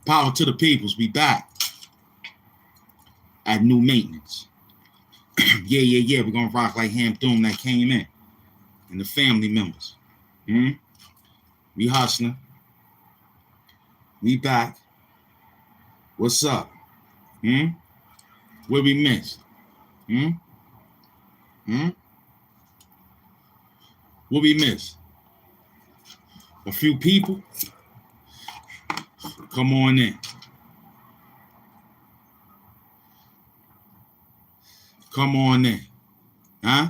Power to the peoples. We back at new maintenance. Yeah. We're going to rock like HAMP Doom that came in. And the family members. We hustling. We back. What's up? What we missed? What we missed? A few people? Come on in. Come on in. Huh?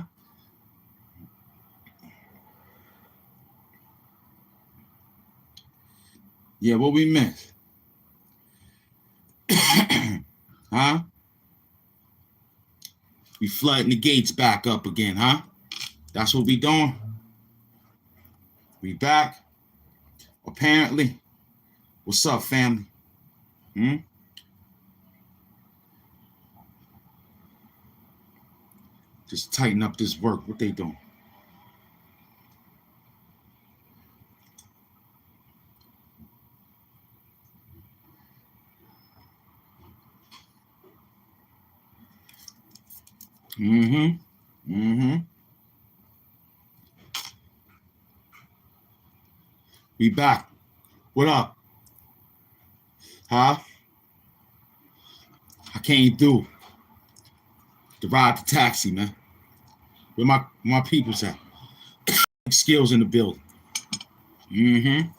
Yeah, what we missed? Huh? We flooding the gates back up again, huh? That's what we doing. We back. Apparently. What's up, family? Just tighten up this work. What they doing? We back. What up? Huh? I came through to ride the taxi, man. Where my people's at? Skills in the building. We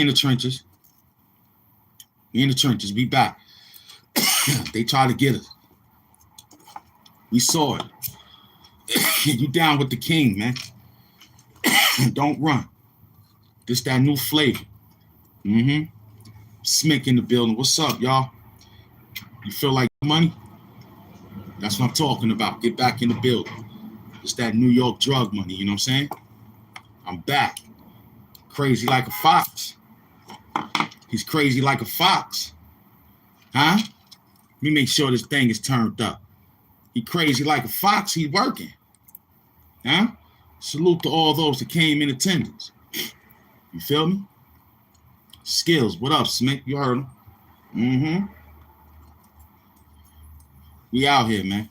in the trenches. We in the trenches. We back. They try to get us. We saw it. You down with the king, man. Don't run. This that new flavor. Smick in the building. What's up, y'all? You feel like money? That's what I'm talking about. Get back in the building. It's that New York drug money, you know what I'm saying? I'm back. Crazy like a fox. He's crazy like a fox. Huh? Let me make sure this thing is turned up. He crazy like a fox. He working. Huh? Salute to all those that came in attendance. You feel me? Skills. What up, Smith? You heard him. We out here, man.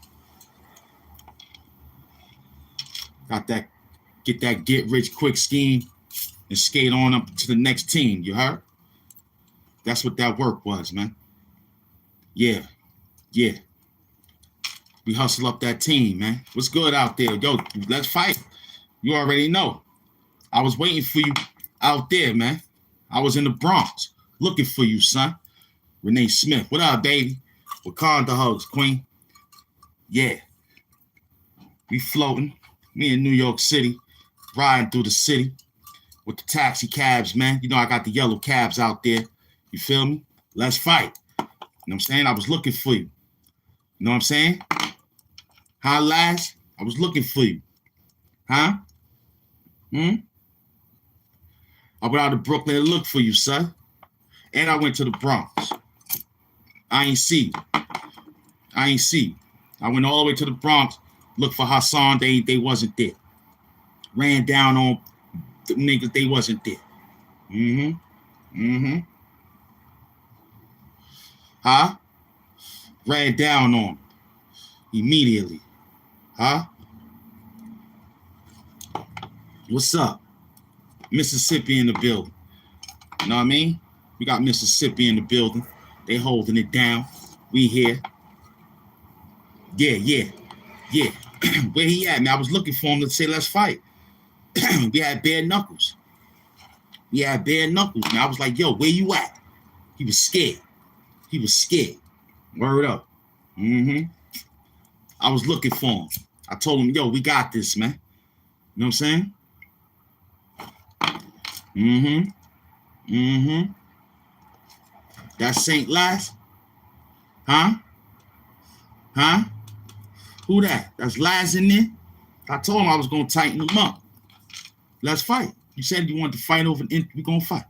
Got that, get rich quick scheme and skate on up to the next team. You heard? That's what that work was, man. Yeah. We hustle up that team, man. What's good out there? Yo, let's fight. You already know. I was waiting for you out there, man. I was in the Bronx looking for you, son. Renee Smith. What up, baby? Wakanda hugs, queen. Yeah. We floating. Me in New York City, riding through the city with the taxi cabs, man. You know I got the yellow cabs out there. You feel me? Let's fight. You know what I'm saying? I was looking for you. You know what I'm saying? Huh, lads? I was looking for you. Huh? I went out to Brooklyn and looked for you, son. And I went to the Bronx. I ain't see you. I went all the way to the Bronx, looked for Hassan. They wasn't there. Ran down on the niggas. They wasn't there. Huh? Ran down on them immediately. Huh? What's up? Mississippi in the building. You know what I mean? We got Mississippi in the building. They holding it down. We here. Yeah. Where he at, man? I was looking for him to say, let's fight. We had bare knuckles. Man. I was like, yo, where you at? He was scared. Word up. I was looking for him. I told him, yo, we got this, man. You know what I'm saying? That's St. Laz? Huh? Who that? That's Laz in there? I told him I was going to tighten him up. Let's fight. You said you wanted to fight over an we're going to fight.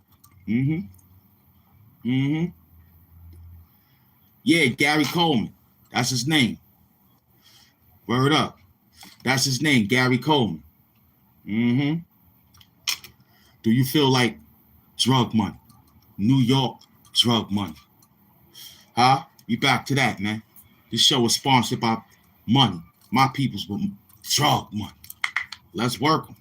Yeah, Gary Coleman. That's his name. Word up. That's his name, Gary Coleman. Do you feel like drug money? New York drug money. Huh? We back to that, man. This show is sponsored by money. My people's with drug money. Let's work them.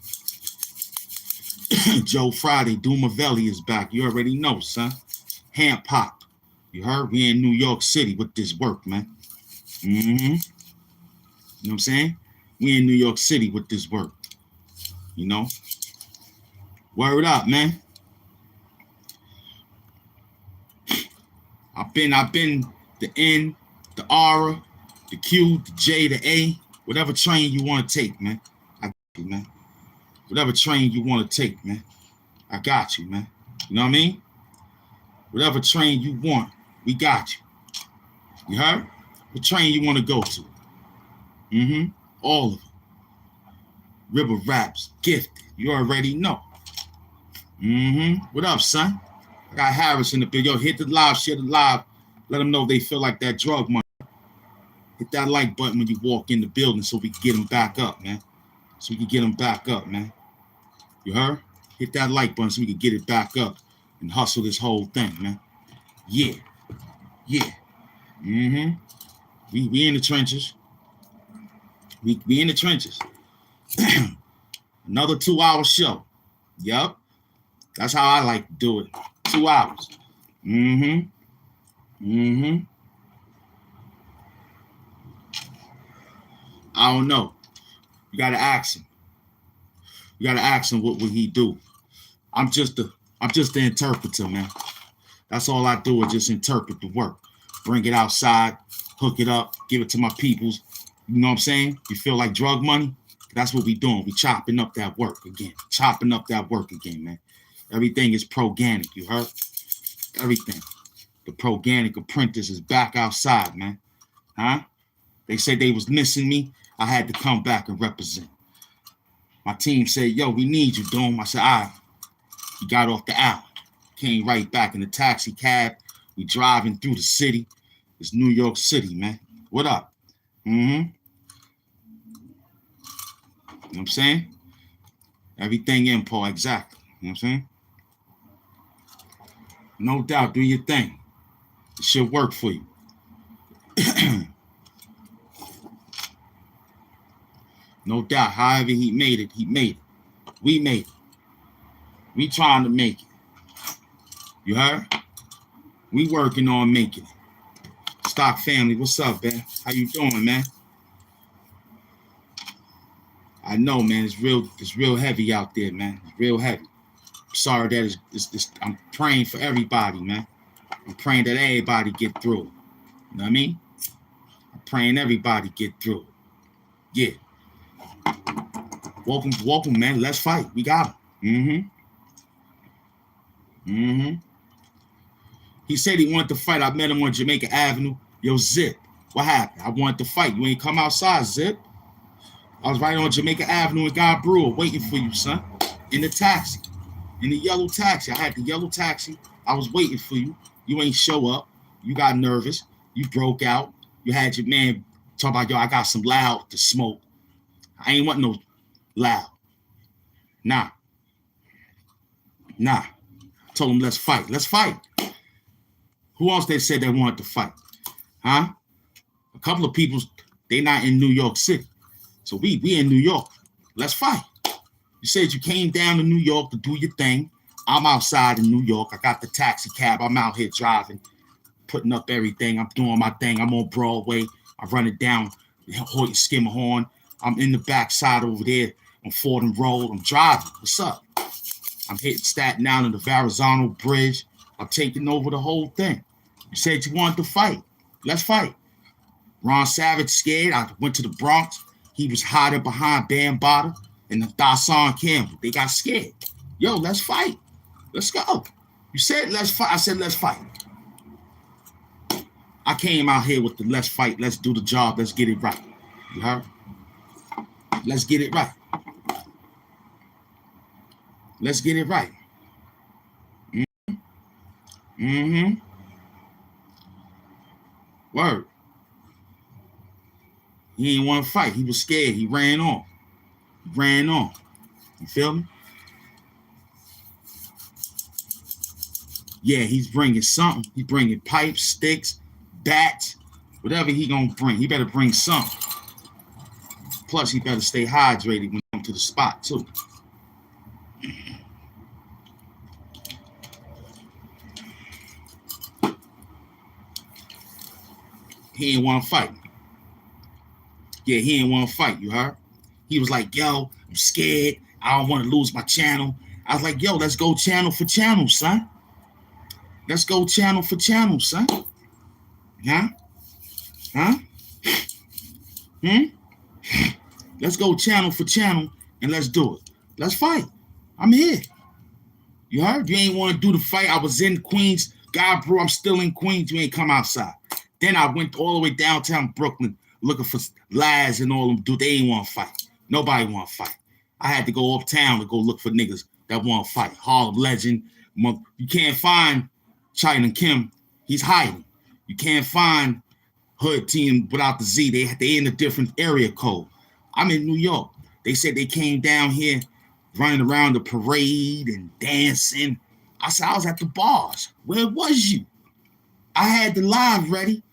Joe Friday, Dumavelli is back. You already know, son. HAMP pop. You heard? We in New York City with this work, man. You know what I'm saying? We in New York City with this work. You know? Word up, man. I've been the N, the R, the Q, the J, the A, whatever train you want to take, man. I got you, man. Whatever train you want to take, man. I got you, man. You know what I mean? Whatever train you want, we got you. You heard? What train you want to go to? All of them. River Raps, Gifted. You already know. What up, son? I got Harris in the video. Hit the live, share the live. Let them know they feel like that drug money. Hit that like button when you walk in the building so we can get them back up, man. So we can get them back up, man. You heard? Hit that like button so we can get it back up and hustle this whole thing, man. Yeah. We in the trenches. We in the trenches. Another 2-hour show. Yup. That's how I like to do it. 2 hours. I don't know. You gotta ask him. What would he do? I'm just the interpreter, man. That's all I do is just interpret the work. Bring it outside, hook it up, give it to my peoples. You know what I'm saying? You feel like drug money? That's what we doing. We chopping up that work again. Man. Everything is proganic, you heard? Everything. The proganic apprentice is back outside, man. Huh? They said they was missing me. I had to come back and represent. My team said, yo, we need you, Doom. I said, all right. He got off the island. Came right back in the taxi cab. We driving through the city. It's New York City, man. What up? You know what I'm saying? Everything in, Paul, exactly. You know what I'm saying? No doubt, do your thing. It should work for you. No doubt, however he made it. We made it. We trying to make it. You heard? We working on making it. Stock family, what's up, man? How you doing, man? I know, man, it's real heavy out there, man. It's real heavy. I'm sorry that it's I'm praying for everybody, man. I'm praying that everybody get through it. You know what I mean? I'm praying everybody get through it. Yeah. Welcome, man. Let's fight. We got him. He said he wanted to fight. I met him on Jamaica Avenue. Yo, Zip, what happened? I wanted to fight. You ain't come outside, Zip. I was right on Jamaica Avenue in God Brewer waiting for you, son. In the taxi. In the yellow taxi. I had the yellow taxi. I was waiting for you. You ain't show up. You got nervous. You broke out. You had your man talk about, yo, I got some loud to smoke. I ain't want no loud. Nah. Told him, let's fight. Let's fight. Who else they said they wanted to fight? Huh? A couple of people, they not in New York City. So we in New York. Let's fight. You said you came down to New York to do your thing. I'm outside in New York. I got the taxi cab. I'm out here driving, putting up everything. I'm doing my thing. I'm on Broadway. I run it down, Hoyt Skimmerhorn. I'm in the backside over there on Fordham Road. I'm driving. What's up? I'm hitting Staten Island, the Verrazano Bridge. I'm taking over the whole thing. You said you wanted to fight. Let's fight. Ron Savage scared. I went to the Bronx. He was hiding behind Bambaataa and Dasan Campbell. They got scared. Yo, let's fight. Let's go. You said let's fight. I said let's fight. I came out here with the let's fight. Let's do the job. Let's get it right. You heard? Let's get it right. Let's get it right. Word. He didn't want to fight. He was scared. He ran on. You feel me? Yeah, he's bringing something. He's bringing pipes, sticks, bats, whatever he gonna bring. He better bring something. Plus, he better stay hydrated when he come to the spot too. He ain't want to fight. Yeah, he ain't want to fight. You heard? He was like, "Yo, I'm scared. I don't want to lose my channel." I was like, "Yo, let's go channel for channel, son. Let's go channel for channel, son. Huh? Huh? Let's go channel for channel and let's do it. Let's fight. I'm here. You heard? You ain't want to do the fight. I was in Queens. God, bro, I'm still in Queens. You ain't come outside. Then I went all the way downtown Brooklyn looking for Laz and all them dudes. They ain't want to fight. Nobody want to fight. I had to go uptown to go look for niggas that want to fight. Harlem Legend. You can't find China Kim. He's hiding. You can't find Hood Team without the Z. They in a different area code. I'm in New York. They said they came down here running around the parade and dancing. I said, I was at the bars. Where was you? I had the live ready.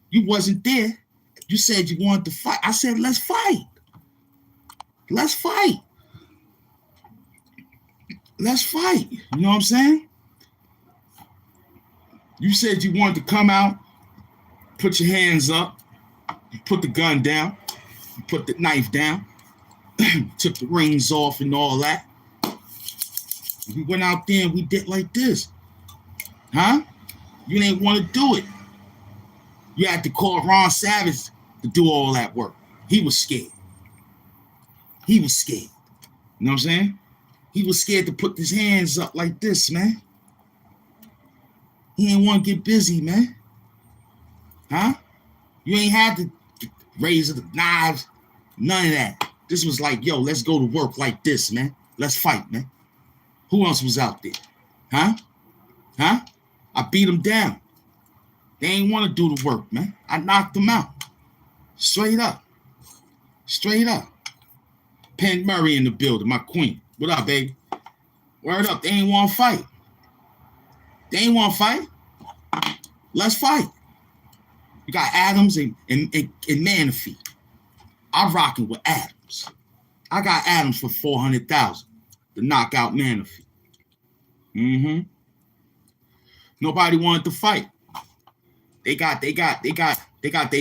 You wasn't there. You said you wanted to fight. I said, let's fight. Let's fight. Let's fight. You know what I'm saying? You said you wanted to come out, put your hands up, put the gun down, put the knife down, took the rings off and all that. We went out there and we did like this. Huh? You didn't want to do it. You had to call Ron Savage to do all that work. He was scared. He was scared. You know what I'm saying? He was scared to put his hands up like this, man. He didn't want to get busy, man. Huh? You ain't had to raise the knives, none of that. This was like, yo, let's go to work like this, man. Let's fight, man. Who else was out there? Huh? Huh? I beat them down. They ain't want to do the work, man. I knocked them out. Straight up. Straight up. Penn Murray in the building, my queen. What up, baby? Word up. They ain't want to fight. They ain't want to fight. Let's fight. You got Adams and Manafee. I'm rocking with Adams. I got Adams for $400,000 to knock out Manafee. Nobody wanted to fight. They got their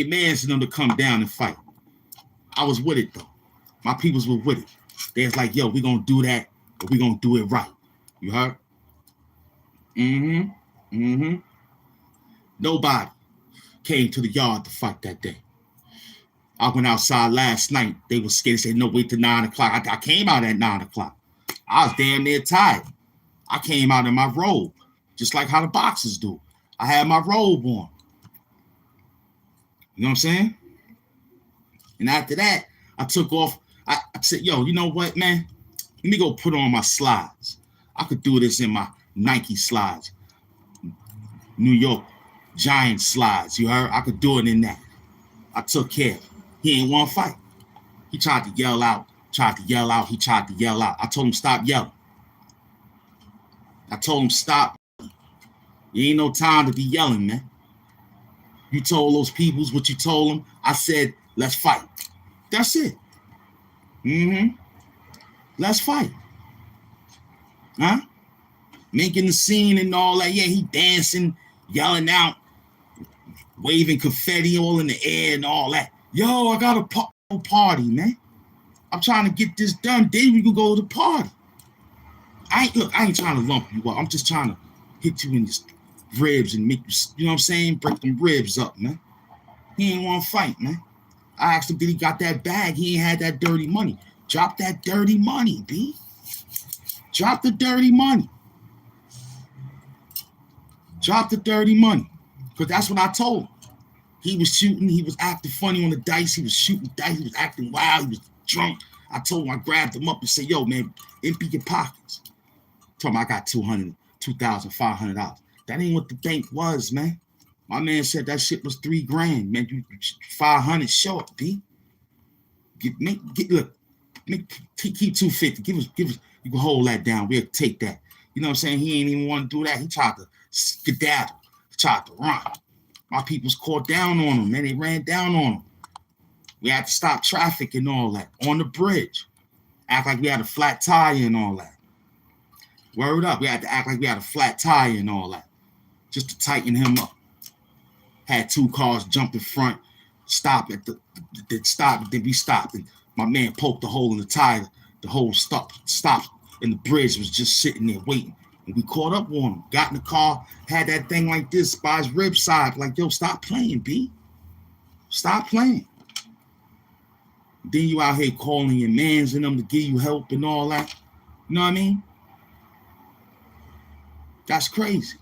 mans in them to come down and fight. I was with it though. My peoples were with it. They was like, yo, we gonna do that, but we gonna do it right. You heard? Nobody came to the yard to fight that day. I went outside last night. They were scared. They said, no, wait till 9 o'clock. I came out at 9 o'clock. I was damn near tired. I came out in my robe, just like how the boxers do. I had my robe on. You know what I'm saying? And after that, I took off. I said, yo, you know what, man? Let me go put on my slides. I could do this in my Nike slides. New York Giants slides. You heard? I could do it in that. I took care of it. He ain't want to fight. He tried to yell out. He tried to yell out. I told him, stop yelling. I told him, stop. You ain't no time to be yelling, man. You told those peoples what you told them. I said, let's fight. That's it. Let's fight. Huh? Making the scene and all that. Yeah, he dancing, yelling out, waving confetti all in the air and all that. Yo, I got a party, man. I'm trying to get this done. Then we can go to the party. I ain't trying to lump you up. I'm just trying to hit you in the ribs and make you, you know what I'm saying? Break them ribs up, man. He ain't want to fight, man. I asked him, did he got that bag? He ain't had that dirty money. Drop that dirty money, B. Drop the dirty money. Drop the dirty money. Because that's what I told him. He was shooting. He was acting funny on the dice. He was shooting dice. He was acting wild. He was drunk. I told him, I grabbed him up and said, yo, man, empty your pockets. Told him I got $2,500. That ain't what the bank was, man. My man said that shit was $3,000, man. You 500 short, B. Keep 250. Give us. You can hold that down. We'll take that. You know what I'm saying? He ain't even want to do that. He tried to skedaddle, tried to run. My people's caught down on them, man. They ran down on them. We had to stop traffic and all that on the bridge. Act like we had a flat tire and all that. Word up, we had to act like we had a flat tire and all that, just to tighten him up. Had 2 cars jump in front, stop at then we stopped, and my man poked a hole in the tire. The hole stopped, and the bridge was just sitting there waiting. And we caught up on him, got in the car, had that thing like this by his rib side, like, yo, stop playing, B. Stop playing. Then you out here calling your mans and them to give you help and all that. You know what I mean? That's crazy.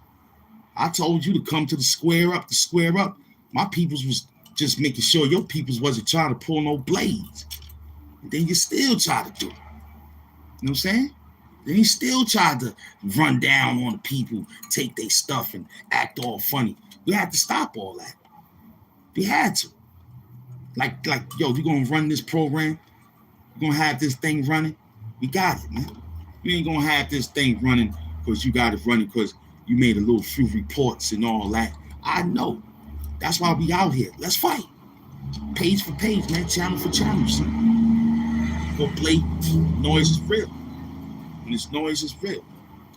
I told you to come to the square up. My peoples was just making sure your peoples wasn't trying to pull no blades. And then you still try to do it. You know what I'm saying? Then he still tried to run down on the people, take their stuff and act all funny. We had to stop all that. We had to. Like, yo, we gonna run this program. We're gonna have this thing running. We got it, man. You ain't gonna have this thing running because you got it running because you made a little few reports and all that. I know. That's why we out here. Let's fight. Page for page, man. Channel for channel, son. Go play. Noise is real. When this noise is real,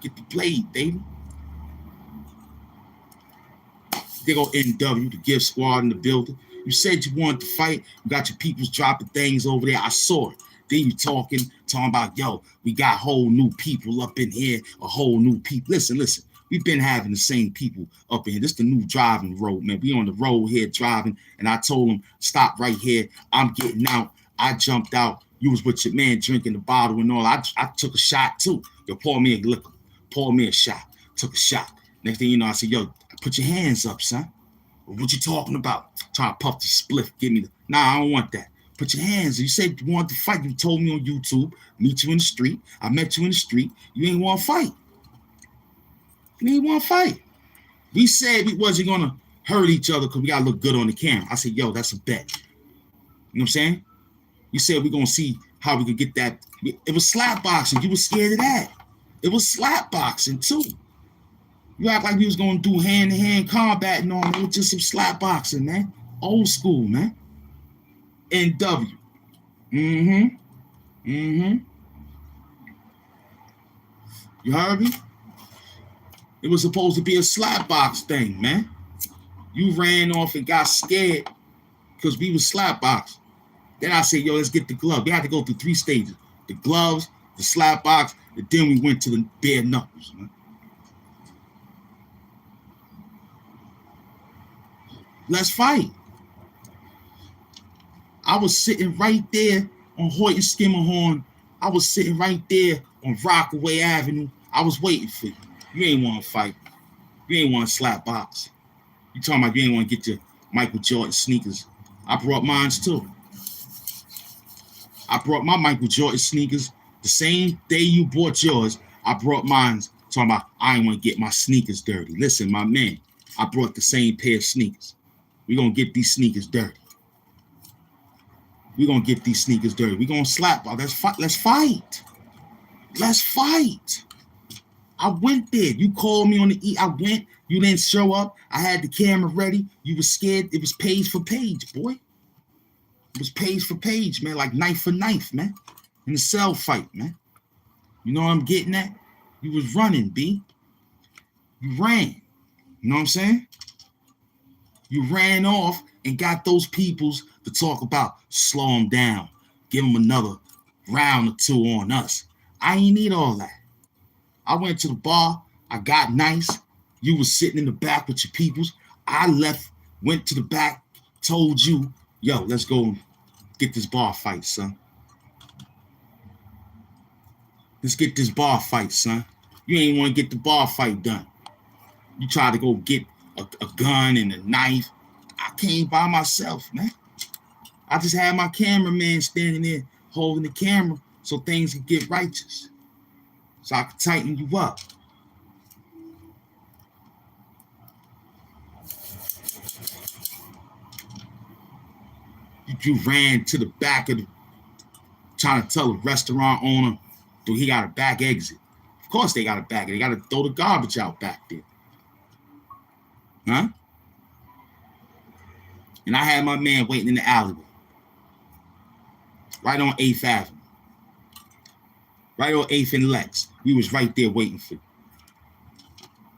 get the blade, baby. They go NW, the gift squad in the building. You said you wanted to fight. You got your peoples dropping things over there. I saw it. Then you talking about, yo, we got whole new people up in here, a whole new people. Listen. We've been having the same people up in here. This is the new driving road, man. We on the road here driving, and I told them, stop right here. I'm getting out. I jumped out. You was with your man drinking the bottle and all. I took a shot too. Yo, pour me a liquor. Pour me a shot. Took a shot. Next thing you know, I said, yo, put your hands up, son. What you talking about? Trying to puff the spliff. Give me the... Nah, I don't want that. Put your hands up. You said you wanted to fight. You told me on YouTube. Meet you in the street. I met you in the street. You ain't want to fight. You ain't want to fight. We said we wasn't going to hurt each other because we got to look good on the camera. I said, yo, that's a bet. You know what I'm saying? You said we're going to see how we could get that. It was slap boxing. You were scared of that. It was slap boxing, too. You act like we was going to do hand-to-hand combat and all. It was just some slap boxing, man. Old school, man. NW. You heard me? It was supposed to be a slap box thing, man. You ran off and got scared because we was slap box. Then I said, yo, let's get the glove. We had to go through 3 stages. The gloves, the slap box, and then we went to the bare knuckles, man. Let's fight. I was sitting right there on Hoyt and Skimmerhorn. I was sitting right there on Rockaway Avenue. I was waiting for you. You ain't want to fight. You ain't want to slap box. You talking about you ain't want to get your Michael Jordan sneakers. I brought mines too. I brought my Michael Jordan sneakers the same day you bought yours. I brought mines talking about I ain't want to get my sneakers dirty. Listen, my man, I brought the same pair of sneakers. We're going to get these sneakers dirty. We're going to get these sneakers dirty. We're going to slap. Let's fight. Let's fight. Let's fight. I went there. You called me on the E. I went. You didn't show up. I had the camera ready. You were scared. It was page for page, boy. It was page for page, man. Like knife for knife, man. In the cell fight, man. You know what I'm getting at? You was running, B. You ran. You know what I'm saying? You ran off and got those peoples to talk about slow them down. Give them another round or 2 on us. I ain't need all that. I went to the bar. I got nice. You was sitting in the back with your peoples. I left, went to the back, told you, yo, let's go get this bar fight, son. Let's get this bar fight, son. You ain't want to get the bar fight done. You try to go get a gun and a knife. I came by myself, man. I just had my cameraman standing there holding the camera so things could get righteous. So I could tighten you up. You ran to the back of the, trying to tell the restaurant owner, dude, he got a back exit. Of course they got a back exit. They got to throw the garbage out back there. Huh? And I had my man waiting in the alleyway. Right on 8th Avenue. Right on 8th and Lex. We was right there waiting for you.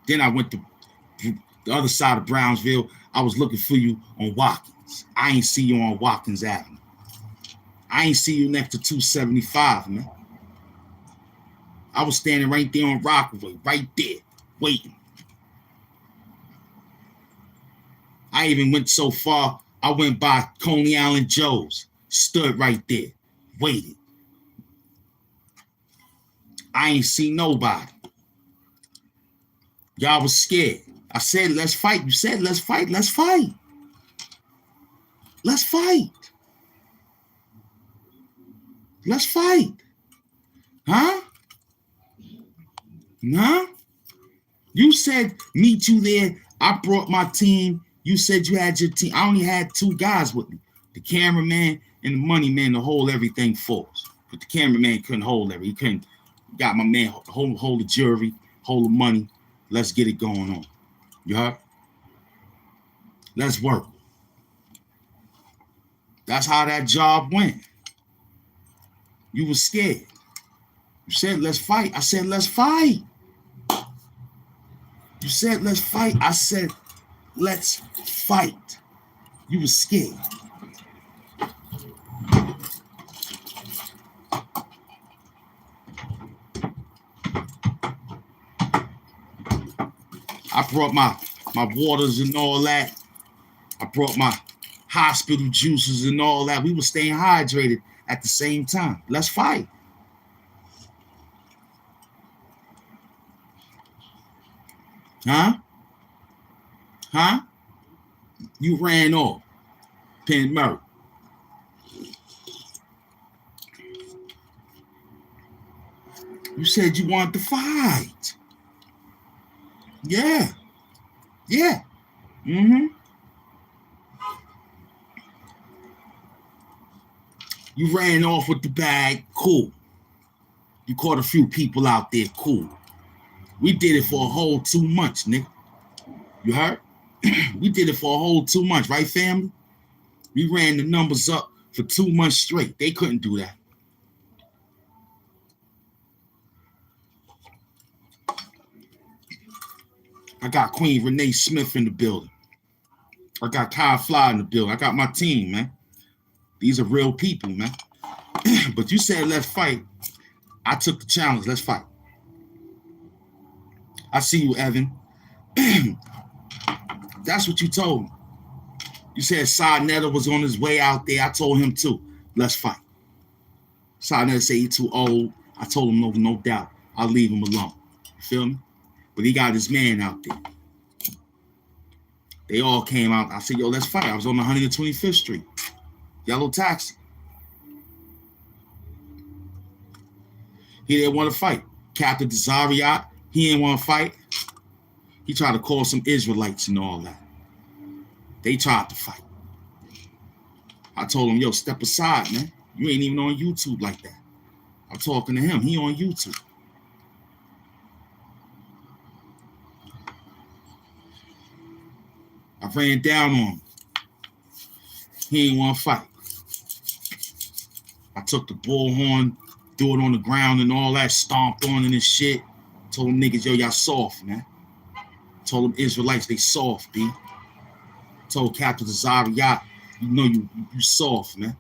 Then I went to the other side of Brownsville. I was looking for you on Watkins. I ain't see you on Watkins Avenue. I ain't see you next to 275, man. I was standing right there on Rockaway, right there, waiting. I even went so far, I went by Coney Island Joe's, stood right there, waited. I ain't see nobody. Y'all was scared. I said, let's fight. You said, let's fight. Let's fight. Let's fight. Let's fight. Huh? Huh? You said, meet you there. I brought my team. You said you had your team. I only had 2 guys with me. The cameraman and the money man to hold everything for us. But the cameraman couldn't hold everything. He couldn't. Got my man hold the jewelry, hold the money. Let's get it going on. You heard? Let's work. That's how that job went. You were scared. You said, let's fight. I said, let's fight. You said, let's fight. I said, let's fight. You were scared. I brought my waters and all that. I brought my hospital juices and all that. We were staying hydrated at the same time. Let's fight. Huh? Huh? You ran off. Penn Murray. You said you wanted to fight. Yeah. Yeah. Mm-hmm. You ran off with the bag. Cool. You caught a few people out there. Cool. We did it for a whole 2 months, nigga. You heard? We did it for a whole 2 months, right, family? We ran the numbers up for 2 months straight. They couldn't do that. I got Queen Renee Smith in the building. I got Kyle Fly in the building. I got my team, man. These are real people, man. But you said, let's fight. I took the challenge. Let's fight. I see you, Evan. That's what you told me. You said Sarnetta was on his way out there. I told him too. Let's fight. Sarnetta said he's too old. I told him no doubt. I'll leave him alone. You feel me? But he got his man out there. They all came out. I said, yo, let's fight. I was on 125th Street. Yellow taxi. He didn't want to fight. Captain Desariat, he didn't want to fight. He tried to call some Israelites and all that. They tried to fight. I told him, yo, step aside, man. You ain't even on YouTube like that. I'm talking to him. He on YouTube. I ran down on him. He didn't want to fight. I took the bullhorn, threw it on the ground and all that, stomped on it and shit. Told them niggas, yo, y'all soft, man. Told them Israelites, they soft, B. Told Captain Zariyat, you know you soft, man.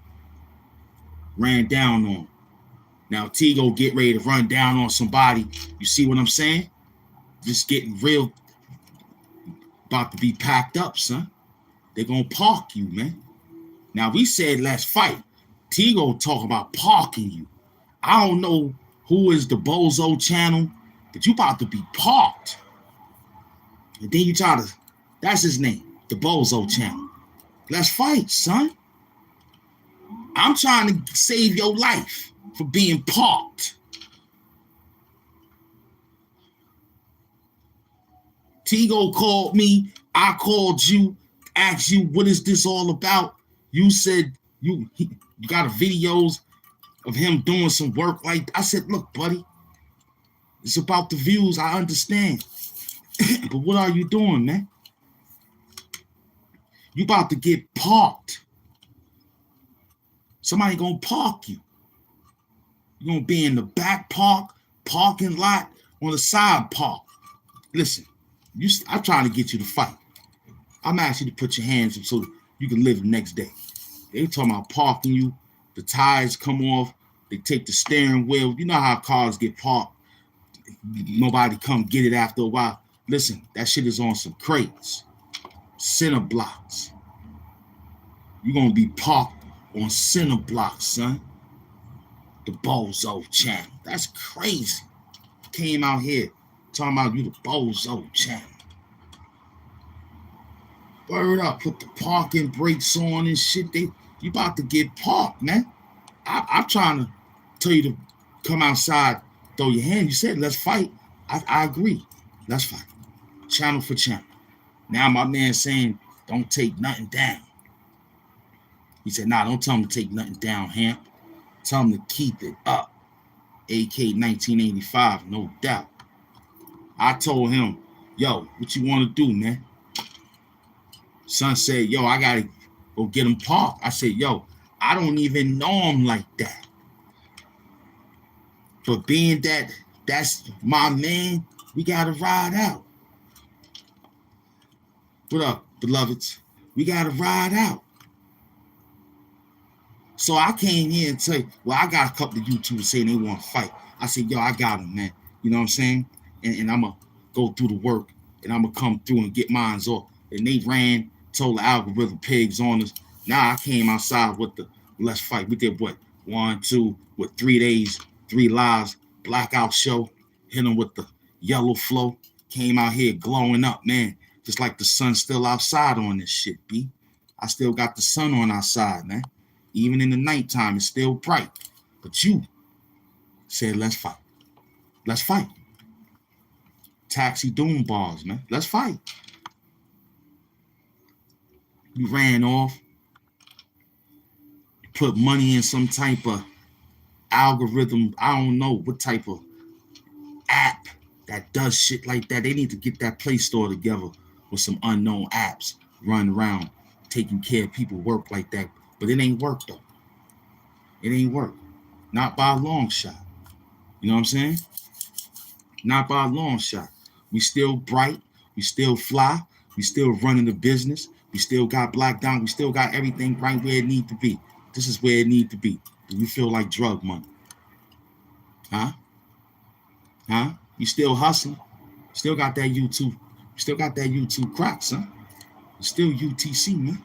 Ran down on him. Now Tigo get ready to run down on somebody. You see what I'm saying? Just getting real, about to be packed up, son. They gonna park you, man. Now we said let's fight. Tigo talk about parking you. I don't know who is the Bozo channel, but you about to be parked. And then you try to, that's his name, the Bozo channel. Let's fight, son. I'm trying to save your life for being parked. Tigo called me. I called you, asked you, what is this all about? You said you got videos of him doing some work like, I said, look, buddy, it's about the views. I understand. But what are you doing, man? You about to get parked. Somebody gonna park you. You're gonna be in the back parking lot, on the side park. Listen, I'm trying to get you to fight. I'm asking you to put your hands up so you can live the next day. They talking about parking you, the tires come off, they take the steering wheel. You know how cars get parked. Nobody come get it after a while. Listen, that shit is on some crates, center blocks. You're gonna be parked on center blocks, son. The Bozo channel. That's crazy. Came out here talking about you the Bozo channel. Word up, put the parking brakes on and shit. You about to get parked, man. I'm trying to tell you to come outside, throw your hand. You said, let's fight. I agree. Let's fight. Channel for channel. Now my man saying, don't take nothing down. He said, nah, don't tell him to take nothing down, Hamp. Tell him to keep it up. AK 1985, no doubt. I told him, yo, what you want to do, man? Son said, yo, I got to go get him parked. I said, yo, I don't even know him like that. But being that's my man, we got to ride out. What up, beloveds? We got to ride out. So I came here and tell you, well, I got a couple of YouTubers saying they want to fight. I said, yo, I got them, man. You know what I'm saying? And I'm going to go through the work, and I'm going to come through and get mine off. And they ran, told the algorithm pigs on us. Now I came outside with the let's fight. We did what? 1, 2, 3 days, 3 lives, blackout show, hit them with the yellow flow. Came out here glowing up, man. Just like the sun's still outside on this shit, B. I still got the sun on our side, man. Even in the nighttime, it's still bright. But you said, let's fight. Let's fight. Taxi Doom bars, man. Let's fight. You ran off. You put money in some type of algorithm. I don't know what type of app that does shit like that. They need to get that Play Store together with some unknown apps running around taking care of people work like that. But it ain't work, though. It ain't work. Not by a long shot. You know what I'm saying? Not by a long shot. We still bright. We still fly. We still running the business. We still got Black Down. We still got everything right where it need to be. This is where it need to be. Do you feel like drug money? Huh? You still hustling. Still got that YouTube. Still got that YouTube crack, son. It's still UTC, man.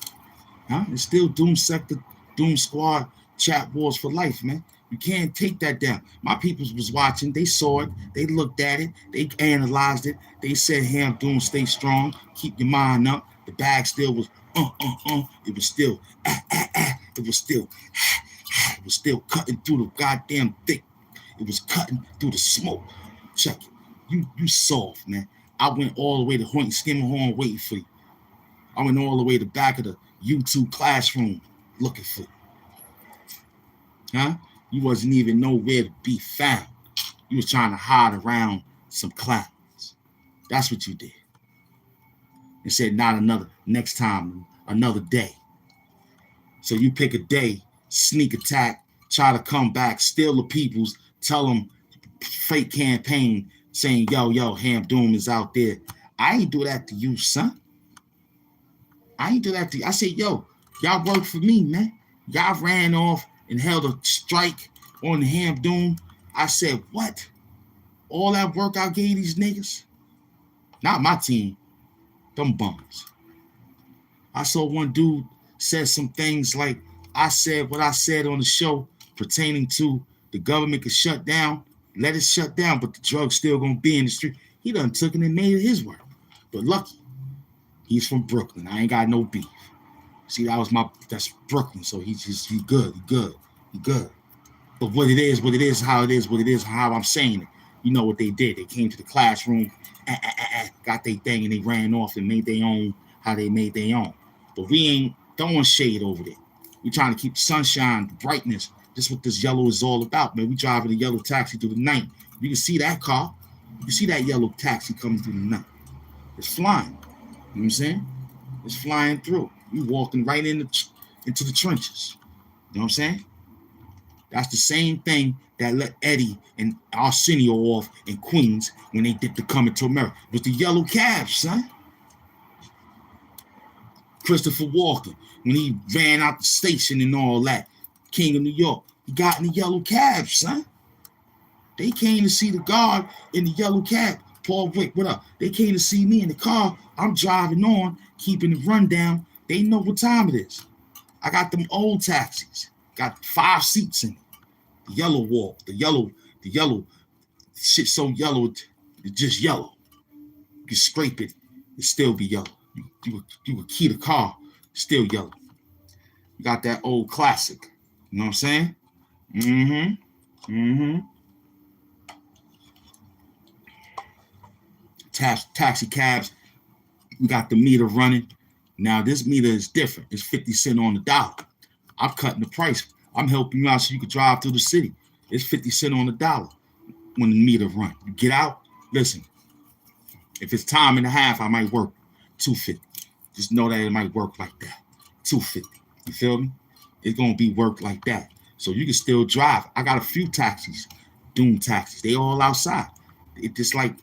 Huh? It's still Doom Sector, Doom Squad, Chat Wars for life, man. You can't take that down. My peoples was watching. They saw it. They looked at it. They analyzed it. They said, Hamp, Doom, stay strong. Keep your mind up. The bag still was, It was still, It was still, It was still cutting through the goddamn thick. It was cutting through the smoke. Check it. You soft, man. I went all the way to Skimmerhorn waiting for you. I went all the way to the back of the YouTube classroom looking for you. Huh? You wasn't even nowhere to be found. You was trying to hide around some clowns. That's what you did. And said, next time, another day. So you pick a day, sneak attack, try to come back, steal the peoples, tell them fake campaign saying, yo, Hamp Doom is out there. I ain't do that to you, son. I ain't do that to you. I said, yo, y'all work for me, man. Y'all ran off and held a strike on the Hamp Doom. I said, what? All that work I gave these niggas? Not my team. Them bums. I saw one dude said some things like, I said what I said on the show pertaining to the government could shut down, let it shut down, but the drug's still gonna be in the street. He done took it and made it his work. But lucky, he's from Brooklyn. I ain't got no beef. See, that's Brooklyn, so he good. But what it is, how I'm saying it. You know what they did. They came to the classroom, got their thing, and they ran off and made their own, how they made their own. But we ain't throwing shade over there. We trying to keep the sunshine, the brightness. This what this yellow is all about, man. We driving a yellow taxi through the night. You can see that car. You can see that yellow taxi coming through the night. It's flying. You know what I'm saying? It's flying through. You walking right into the trenches. You know what I'm saying? That's the same thing that let Eddie and Arsenio off in Queens when they did the Coming to America. It was the yellow cabs, son. Christopher Walken, when he ran out the station and all that, King of New York, he got in the yellow cab, son. They came to see the guard in the yellow cab. Paul Wick, what up? They came to see me in the car. I'm driving on, keeping the rundown. They know what time it is. I got them old taxis. Got 5 seats in it. The yellow wall, the yellow shit so yellow, it's just yellow. You can scrape it, it still be yellow. You would key the car, still yellow. You got that old classic. You know what I'm saying? Taxi cabs, we got the meter running. Now this meter is different. It's 50 cents on the dollar. I'm cutting the price. I'm helping you out so you can drive through the city. It's 50 cents on the dollar when the meter run. You get out, listen, if it's time and a half, I might work $2.50. Just know that it might work like that. $2.50. You feel me? It's gonna be work like that. So you can still drive. I got a few taxis, Doom taxis. They all outside. It's like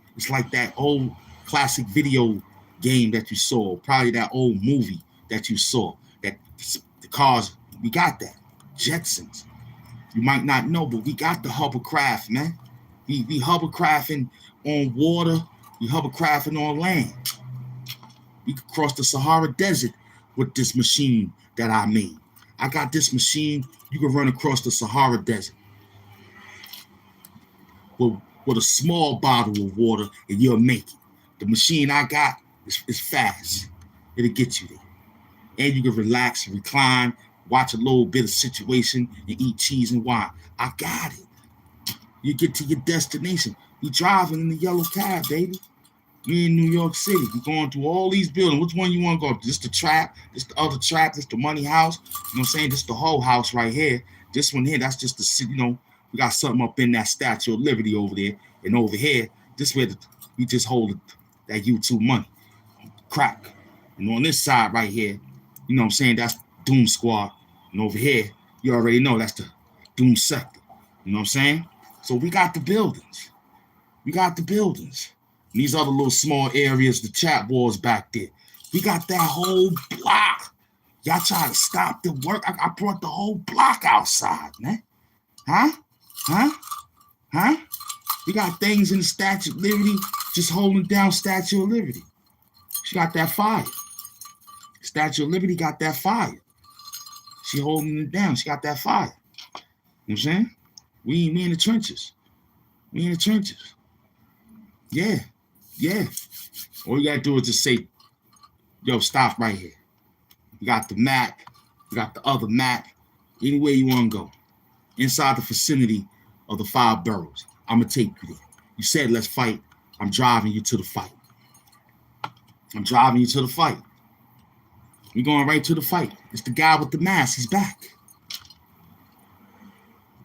that old classic video game that you saw, probably that old movie that you saw. That the cars, we got that. Jetsons. You might not know, but we got the hovercraft, man. We hovercrafting on water. We hovercrafting on land. We could cross the Sahara Desert with this machine that I made. I got this machine. You can run across the Sahara Desert with a small bottle of water, and you'll make it. The machine I got is fast. It'll get you there. And you can relax, recline, watch a little bit of situation, and eat cheese and wine. I got it. You get to your destination. We driving in the yellow cab, baby. We in New York City. We going through all these buildings. Which one you want to go? This the trap. This the other trap. This the money house. You know what I'm saying? This the whole house right here. This one here, that's just the city. You know, we got something up in that Statue of Liberty over there. And over here, this where we just hold that YouTube money. Crack. And on this side right here, you know what I'm saying? That's Doom Squad. And over here, you already know that's the Doom Sector. You know what I'm saying? So we got the buildings. We got the buildings. And these other little small areas, the chat walls back there. We got that whole block. Y'all try to stop the work. I brought the whole block outside, man. Huh? We got things in the Statue of Liberty just holding down Statue of Liberty. She got that fire. Statue of Liberty got that fire. She holding it down. She got that fire. You know what I'm saying? We in the trenches. We in the trenches. Yeah. All you gotta do is just say, yo, stop right here. We got the map. We got the other map. Anywhere you want to go. Inside the vicinity of the 5 boroughs. I'm going to take you there. You said, let's fight. I'm driving you to the fight. I'm driving you to the fight. We're going right to the fight. It's the guy with the mask. He's back.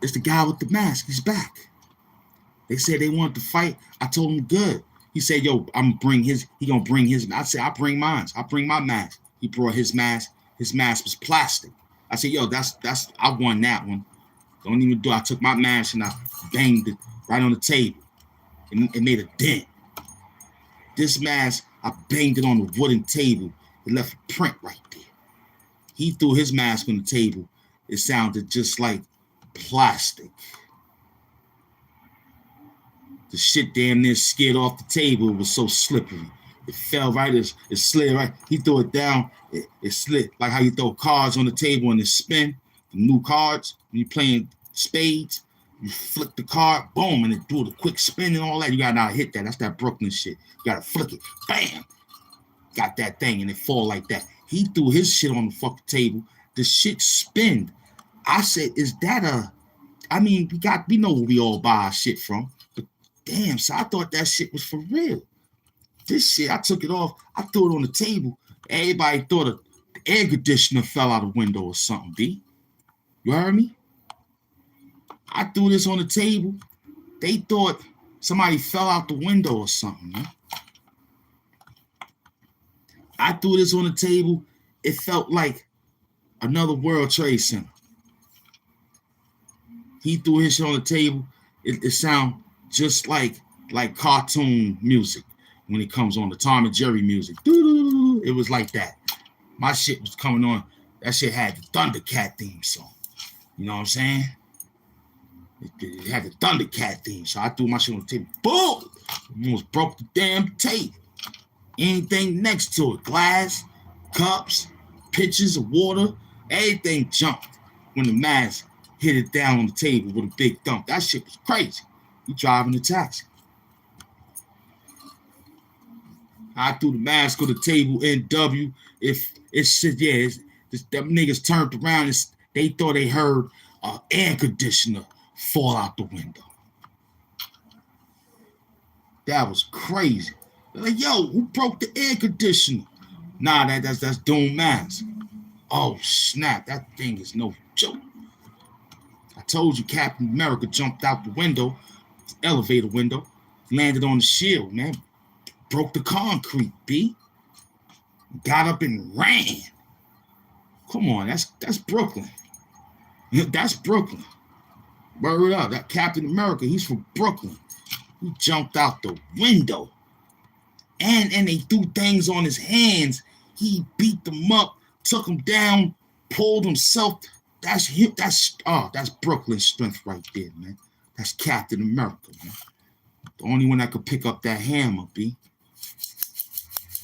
It's the guy with the mask. He's back. They said they wanted to fight. I told him good. He said, yo, I'm going to bring his. He going to bring his. I said, I bring mine. I bring my mask. He brought his mask. His mask was plastic. I said, yo, that's. I won that one. Don't even do. I took my mask and I banged it right on the table. It made a dent. This mask, I banged it on the wooden table. It left a print right there. He threw his mask on the table. It sounded just like plastic. The shit damn near skid off the table. It was so slippery. It fell right, it slid right. He threw it down, it slid. Like how you throw cards on the table and it spin. The new cards, when you're playing spades, you flick the card, boom, and it do the quick spin and all that. You gotta not hit that. That's that Brooklyn shit. You gotta flick it, bam. Got that thing and it fall like that. He threw his shit on the fucking table. The shit spinned. I said, is that we know where we all buy our shit from. But damn, so I thought that shit was for real. This shit, I took it off. I threw it on the table. Everybody thought the air conditioner fell out the window or something, B. You heard me? I threw this on the table. They thought somebody fell out the window or something, man. I threw this on the table. It felt like another World Trade Center. He threw his shit on the table. It sound just like cartoon music when it comes on, the Tom and Jerry music. It was like that. My shit was coming on. That shit had the Thundercat theme song. You know what I'm saying? It had the Thundercat theme. So I threw my shit on the table. Boom! Almost broke the damn table. Anything next to it, glass, cups, pitchers of water, everything jumped when the mask hit it down on the table with a big thump. That shit was crazy. We driving the taxi. I threw the mask on the table, NW. If it's shit, yeah, them niggas turned around and they thought they heard an air conditioner fall out the window. That was crazy. They're like, yo, who broke the air conditioner? Nah, that's Doom Mask. Oh, snap. That thing is no joke. I told you Captain America jumped out the window, the elevator window, landed on the shield, man. Broke the concrete, B. Got up and ran. Come on, that's Brooklyn. That's Brooklyn. Word up. That Captain America, he's from Brooklyn. He jumped out the window. And they threw things on his hands. He beat them up, took them down, pulled himself. That's Brooklyn strength right there, man. That's Captain America, man. The only one that could pick up that hammer, B.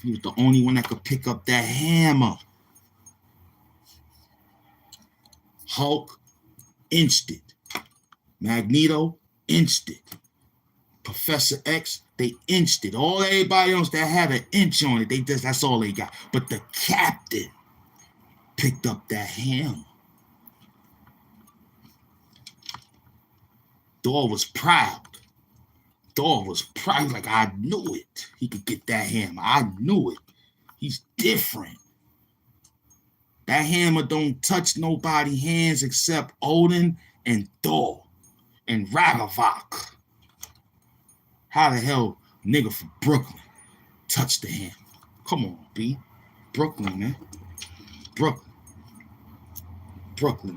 He was the only one that could pick up that hammer. Hulk inched it. Magneto inched it. Professor X, they inched it. Everybody else that had an inch on it, that's all they got. But the captain picked up that hammer. Thor was proud. Like, I knew it. He could get that hammer. I knew it. He's different. That hammer don't touch nobody's hands except Odin and Thor and Ragnarok. How the hell nigga from Brooklyn touched the hammer? Come on, B. Brooklyn, man. Brooklyn,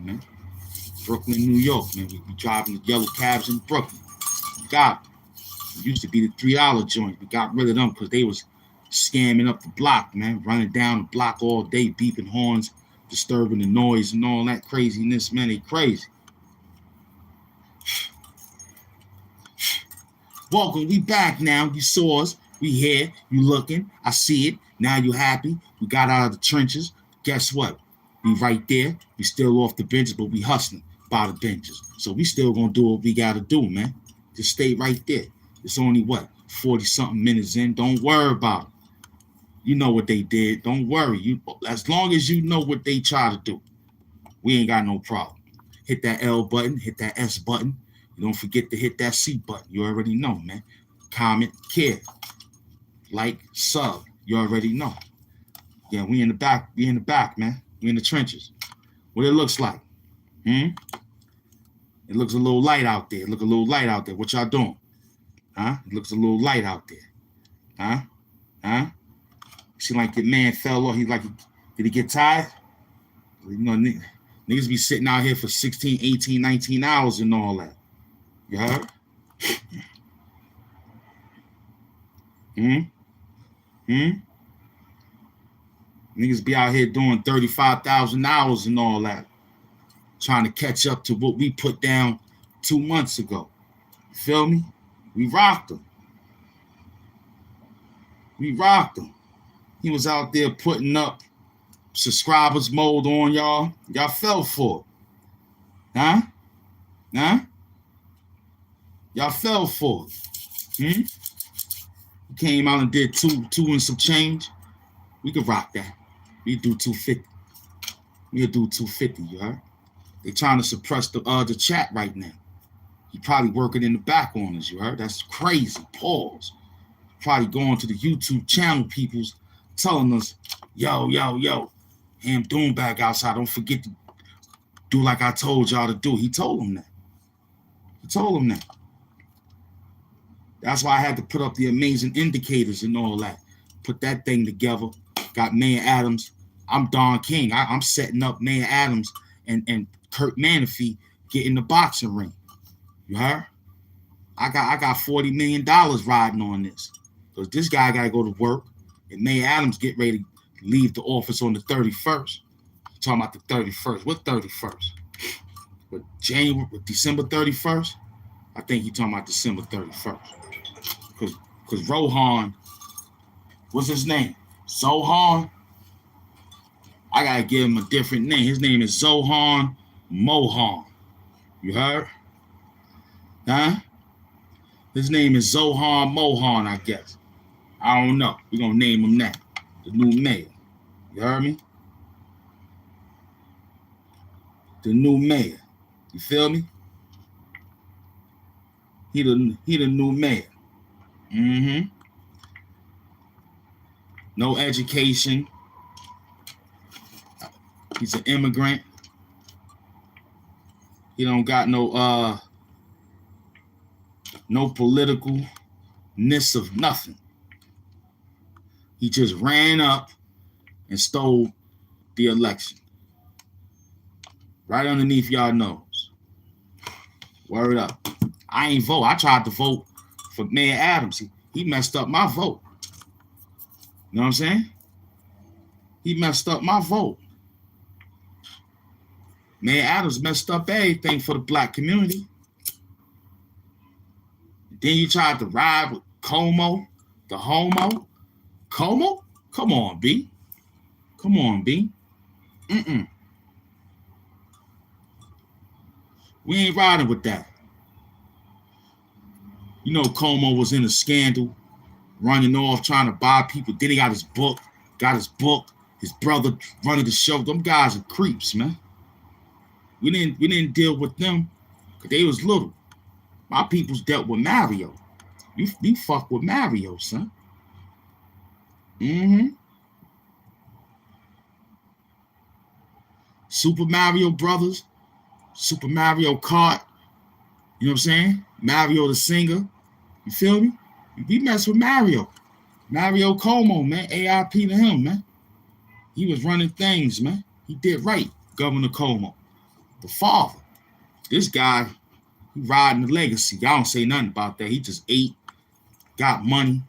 man. Brooklyn, New York, man. We be driving the yellow cabs in Brooklyn. We got them. It used to be the $3 joint. We got rid of them because they was scamming up the block, man. Running down the block all day, beeping horns, disturbing the noise and all that craziness, man. They crazy. Welcome, we back now. You saw us. We here. You looking. I see it. Now you happy. We got out of the trenches. Guess what? We right there. We still off the benches, but we hustling by the benches. So we still gonna do what we gotta do, man. Just stay right there. It's only 40-something minutes in. Don't worry about it. You know what they did. Don't worry. As long as you know what they try to do, we ain't got no problem. Hit that L button. Hit that S button. Don't forget to hit that C button. You already know, man. Comment, care, like, sub. You already know. Yeah, we in the back. We in the back, man. We in the trenches. What it looks like? It looks a little light out there. Look a little light out there. What y'all doing? Huh? It looks a little light out there. Huh? Seem like your man fell off. Did he get tired? You know, niggas be sitting out here for 16, 18, 19 hours and all that. You heard? Niggas be out here doing 35,000 hours and all that, trying to catch up to what we put down 2 months ago. You feel me? We rocked them. He was out there putting up subscribers mode on y'all. Y'all fell for it. Huh? Y'all fell for it. Came out and did two and some change. We could rock that. We do 250. We'll do 250, you heard? They trying to suppress the chat right now. He probably working in the back on us, you heard? That's crazy. Pause. Probably going to the YouTube channel peoples telling us, yo, Ham Doom back outside. Don't forget to do like I told y'all to do. He told them that. That's why I had to put up the amazing indicators and all that. Put that thing together. Got Man Adams I'm Don King. I'm setting up Mayor Adams and Kurt Manafee getting the boxing ring. You heard? I got $40 million riding on this. Because this guy got to go to work. And Mayor Adams get ready to leave the office on the 31st. Talking about the 31st. What 31st? With December 31st? I think he talking about December 31st. Because Rohan, what's his name? Zohan? I got to give him a different name. His name is Zohan Mohan. You heard? Huh? His name is Zohan Mohan, I guess. I don't know. We're going to name him that. The new mayor. You heard me? The new mayor. You feel me? He the new mayor. Mm-hmm. No education. He's an immigrant. He don't got no politicalness of nothing. He just ran up and stole the election. Right underneath y'all nose. Word up. I ain't vote. I tried to vote for Mayor Adams. He messed up my vote. You know what I'm saying? He messed up my vote. Mayor Adams messed up everything for the black community. Then you tried to ride with Como, the homo. Como? Come on, B. Come on, B. We ain't riding with that. You know Como was in a scandal, running off, trying to buy people. Then he got his book. His brother running the show. Them guys are creeps, man. We didn't deal with them because they was little. My peoples dealt with Mario. You fuck with Mario, son. Super Mario Brothers, Super Mario Kart. You know what I'm saying? Mario the singer. You feel me? We mess with Mario. Mario Como, man. AIP to him, man. He was running things, man. He did right, Governor Como. The father. This guy, he riding the legacy. Y'all don't say nothing about that. He just ate, got money.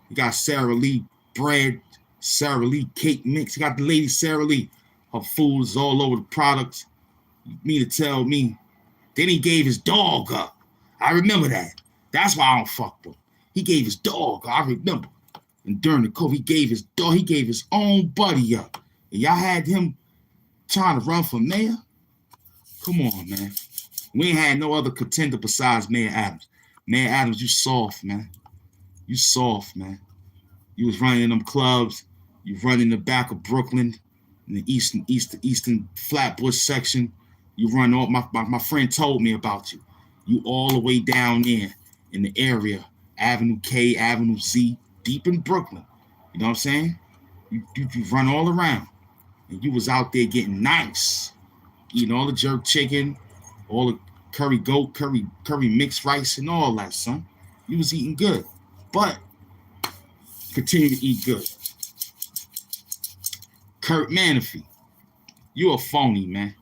He got Sara Lee bread, Sara Lee cake mix. He got the lady Sara Lee. Her food is all over the products. You mean to tell me. Then he gave his dog up. I remember that. That's why I don't fuck with him. He gave his dog up. I remember. And during the COVID, he gave his dog, he gave his own buddy up. And y'all had him trying to run for mayor? Come on, man. We ain't had no other contender besides Mayor Adams. Mayor Adams, you soft, man. You soft, man. You was running in them clubs. You run in the back of Brooklyn, in the eastern Flatbush section. You run all, my friend told me about you. You all the way down there in the area, Avenue K, Avenue Z, deep in Brooklyn. You know what I'm saying? You run all around. And you was out there getting nice. Eating all the jerk chicken, all the curry goat, curry mixed rice, and all that, son. You was eating good. But continue to eat good. Kurt Manafee, you a phony, man.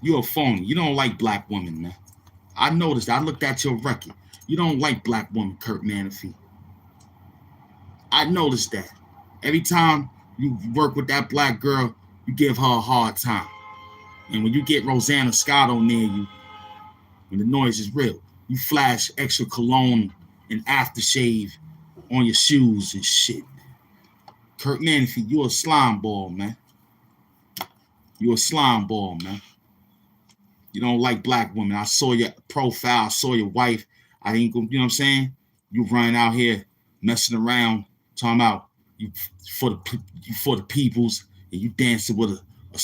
You a phony. You don't like black women, man. I noticed. I looked at your record. You don't like black women, Kurt Manafee. I noticed that. Every time you work with that black girl, you give her a hard time. And when you get Rosanna Scotto near you, when the noise is real, you flash extra cologne and aftershave on your shoes and shit. Kurt Manafee, you a slime ball, man. You a slime ball, man. You don't like black women. I saw your profile. I saw your wife. I ain't gonna, you know what I'm saying? You running out here messing around, talking about you for the peoples, and you dancing with a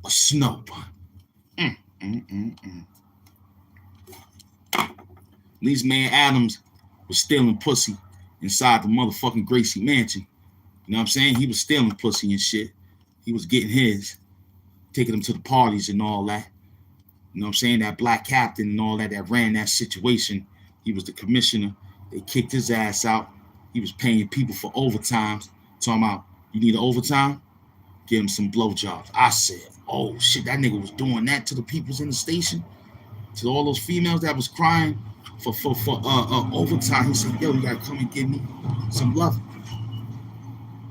snow. At least Mayor Adams was stealing pussy inside the motherfucking Gracie Mansion. You know what I'm saying? He was stealing pussy and shit. He was getting his, taking them to the parties and all that. You know what I'm saying? That black captain and all that ran that situation. He was the commissioner. They kicked his ass out. He was paying people for overtimes. Talking about You need an overtime? Give him some blowjobs. I said, oh shit, that nigga was doing that to the peoples in the station, to all those females that was crying for overtime. He said, yo, you gotta come and give me some love.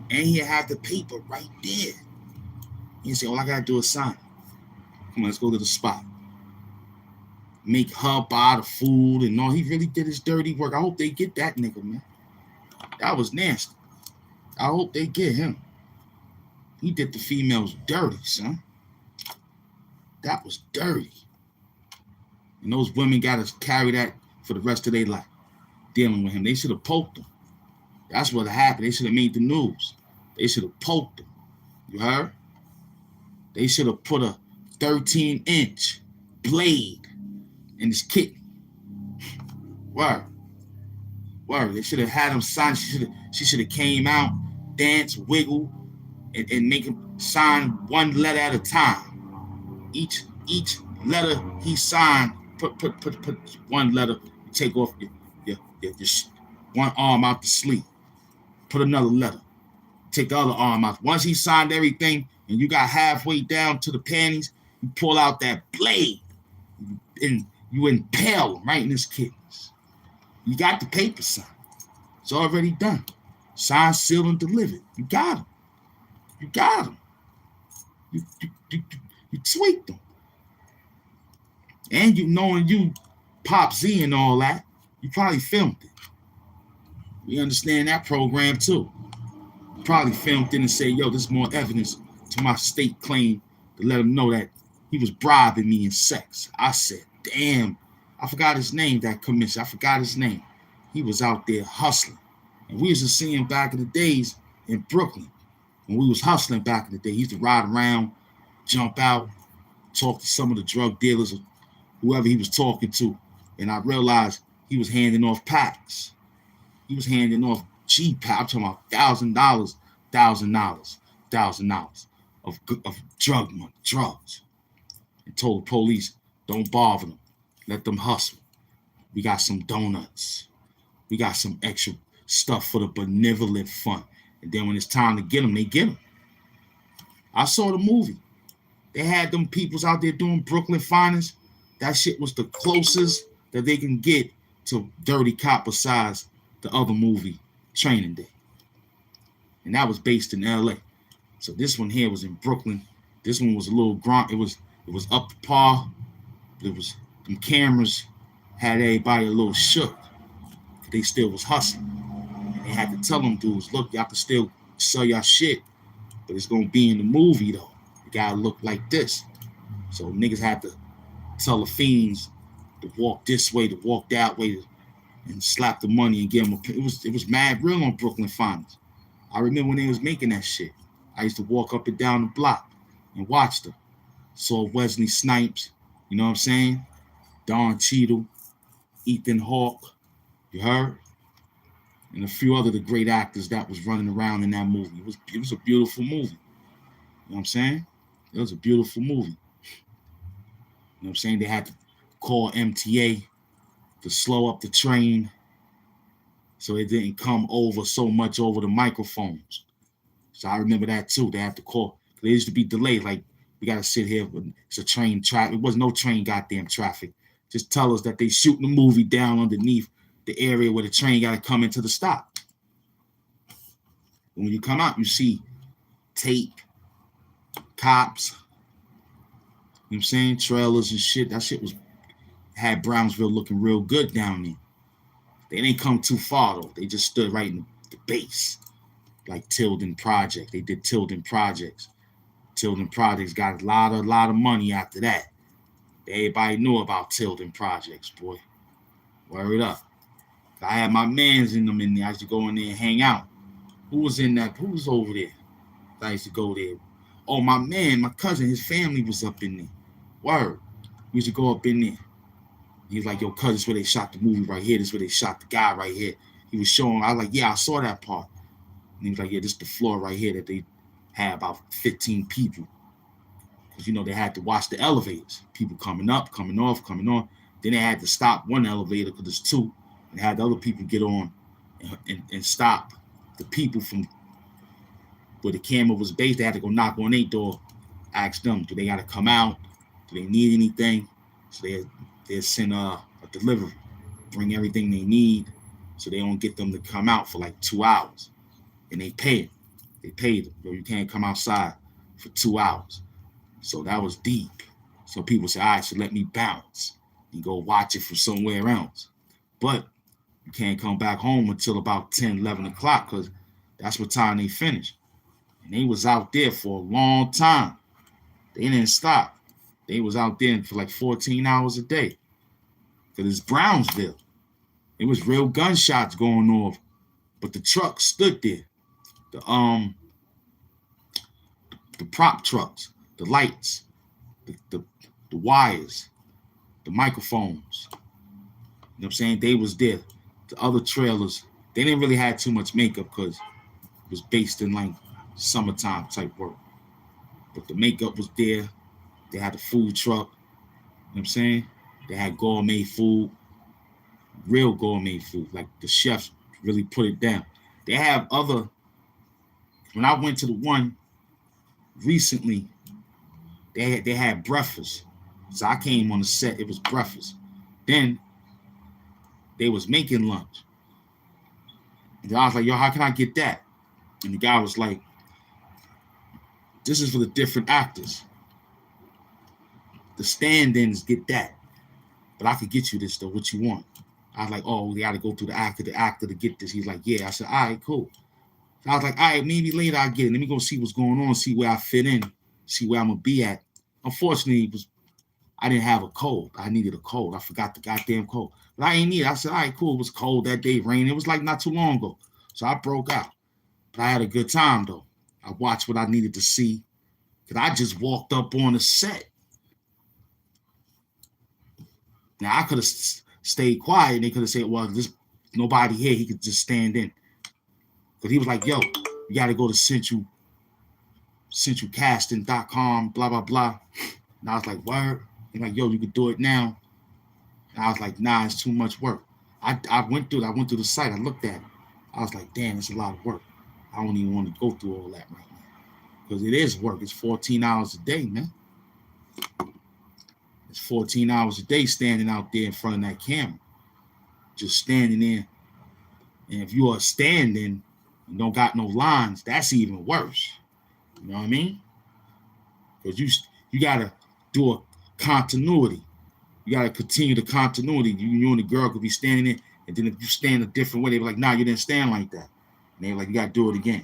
And he had the paper right there. He said, all I gotta do is sign it. Come on, let's go to the spot. Make her buy the food and all. He really did his dirty work. I hope they get that nigga, man. That was nasty. I hope they get him. He did the females dirty, son. That was dirty. And those women got to carry that for the rest of their life, dealing with him. They should have poked him. That's what happened. They should have made the news. They should have poked him. You heard? They should have put a 13-inch blade in his kidney. Word. They should have had him sign. She should have came out, dance, wiggle, and make him sign one letter at a time. Each letter he signed, put one letter. Take off your one arm out the sleeve. Put another letter. Take the other arm out. Once he signed everything, and you got halfway down to the panties, you pull out that blade, and you impale him right in his kidneys. You got the paper signed. It's already done. Signed, sealed, and delivered. You got him. You got him. You tweaked him. And you knowing you Pop Z and all that, you probably filmed it. We understand that program too. You probably filmed it and say, yo, there's more evidence to my state claim to let him know that he was bribing me in sex. I said, damn, I forgot his name, that commissioner. I forgot his name. He was out there hustling. And we used to see him back in the days in Brooklyn. When we was hustling back in the day, he used to ride around, jump out, talk to some of the drug dealers or whoever he was talking to. And I realized he was handing off packs. He was handing off G-Pack. I'm talking about $1,000 of drug money, drugs. And told the police, don't bother them. Let them hustle. We got some donuts. We got some extra stuff for the benevolent fund. And then when it's time to get them, they get them. I saw the movie. They had them peoples out there doing Brooklyn Finest. That shit was the closest that they can get to Dirty Cop besides the other movie, Training Day. And that was based in LA. So this one here was in Brooklyn. This one was a little grunt. It was up to par. It was them cameras had everybody a little shook. They still was hustling. And they had to tell them dudes, look, y'all can still sell y'all shit, but it's gonna be in the movie though. It gotta look like this. So niggas had to tell the fiends to walk this way, to walk that way, and slap the money and give them it was mad real on Brooklyn Finance. I remember when they was making that shit. I used to walk up and down the block and watch them. Saw Wesley Snipes, you know what I'm saying? Don Cheadle, Ethan Hawke, you heard? And a few other the great actors that was running around in that movie. It was a beautiful movie. You know what I'm saying? It was a beautiful movie. You know what I'm saying? They had to call MTA to slow up the train so it didn't come over so much over the microphones. So I remember that too. They had to call. There used to be delayed. Like, we got to sit here. It's a train traffic. It was no train goddamn traffic. Just tell us that they shooting the movie down underneath the area where the train got to come into the stop. And when you come out, you see tape, cops, you know what I'm saying, trailers and shit. That shit had Brownsville looking real good down there. They didn't come too far though. They just stood right in the base, like Tilden Project. They did Tilden Projects. Tilden Projects got a lot of money after that. Everybody knew about Tilden Projects, boy. Word up. I had my mans in them in there. I used to go in there and hang out. Who was in that? Who was over there? I used to go there. Oh, my man, my cousin, his family was up in there. Word. We used to go up in there. He was like, yo, cuz, this is where they shot the movie right here. This is where they shot the guy right here. He was showing, I was like, yeah, I saw that part. And he was like, yeah, this is the floor right here that they had about 15 people. Because, you know, they had to watch the elevators. People coming up, coming off, coming on. Then they had to stop one elevator because there's two. And had the other people get on and stop the people from where the camera was based, they had to go knock on their door, ask them, do they got to come out? Do they need anything? So they send a delivery, bring everything they need, so they don't get them to come out for like 2 hours, and they pay it. They paid them. Yo, you can't come outside for 2 hours. So that was deep. So people say, all right, so let me bounce and go watch it from somewhere else. But you can't come back home until about 10, 11 o'clock because that's what time they finish. And they was out there for a long time. They didn't stop. They was out there for like 14 hours a day. Because it's Brownsville. It was real gunshots going off. But the truck stood there. The prop trucks, the lights, the wires, the microphones. You know what I'm saying? They was there. The other trailers, they didn't really have too much makeup because it was based in like summertime type work. But the makeup was there. They had the food truck. You know what I'm saying? They had gourmet food, real gourmet food. Like the chefs really put it down. They have other, when I went to the one recently, they had breakfast. So I came on the set, it was breakfast. Then they was making lunch. And I was like, yo, how can I get that? And the guy was like, this is for the different actors. The stand-ins get that. But I could get you this though, what you want. I was like, oh, we gotta go through the actor to get this. He's like, yeah. I said, all right, cool. So I was like, all right, maybe later I'll get it. Let me go see what's going on, see where I fit in, see where I'm gonna be at. Unfortunately, I didn't have a code. I needed a code. I forgot the goddamn code. But I ain't need it. I said, all right, cool. It was cold that day, rain. It was like not too long ago. So I broke out. But I had a good time though. I watched what I needed to see. Because I just walked up on the set. Now I could have stayed quiet and they could have said, well, there's nobody here. He could just stand in. Because he was like, yo, you got to go to centralcasting.com, blah, blah, blah. And I was like, word? He's like, yo, you could do it now. And I was like, nah, it's too much work. I went through the site. I looked at it. I was like, damn, it's a lot of work. I don't even want to go through all that right now. Because it is work. It's 14 hours a day, man. It's 14 hours a day standing out there in front of that camera. Just standing there. And if you are standing and don't got no lines, that's even worse. You know what I mean? Because you got to do a continuity. You got to continue the continuity. You and the girl could be standing there, and then if you stand a different way, they be like, nah, you didn't stand like that. And they're like, you got to do it again.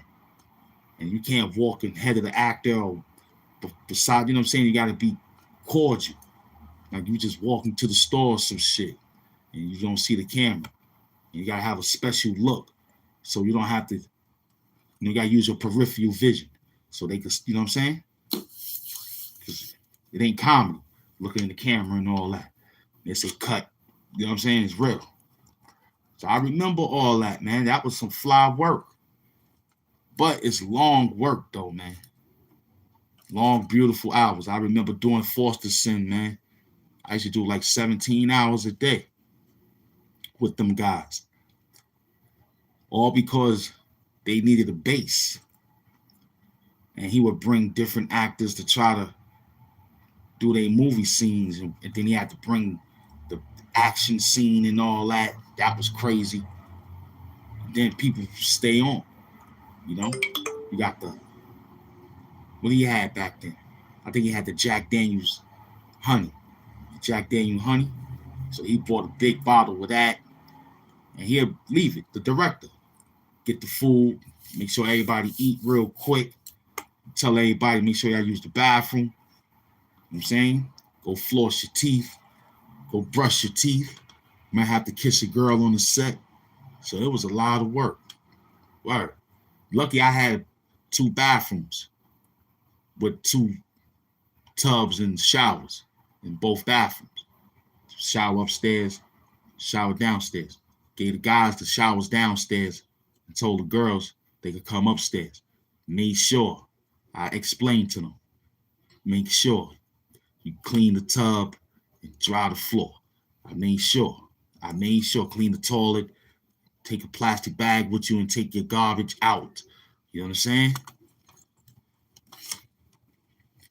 And you can't walk ahead of the actor or beside, you know what I'm saying? You got to be cordial. Like you just walking to the store or some shit, and you don't see the camera. And you got to have a special look, so you don't have to, you got to use your peripheral vision, so they can, you know what I'm saying? Because it ain't comedy, looking in the camera and all that. They say cut, you know what I'm saying? It's real. So I remember all that, man. That was some fly work. But it's long work, though, man. Long, beautiful hours. I remember doing Foster Sin, man. I used to do like 17 hours a day with them guys. All because they needed a base. And he would bring different actors to try to do their movie scenes. And then he had to bring the action scene and all that. That was crazy. And then people stay on. You know? You got what do you have back then? I think he had the Jack Daniels honey. Jack Daniel honey. So he bought a big bottle of that. And he'll leave it, the director. Get the food, make sure everybody eat real quick. Tell everybody, make sure y'all use the bathroom. You know what I'm saying? Go floss your teeth. Go brush your teeth. Might have to kiss a girl on the set. So it was a lot of work. Word. Lucky I had 2 bathrooms with 2 tubs and showers in both bathrooms. Shower upstairs, shower downstairs. Gave the guys the showers downstairs and told the girls they could come upstairs. Made sure I explained to them. Make sure you clean the tub and dry the floor. I made sure clean the toilet, take a plastic bag with you and take your garbage out. You know what I'm saying?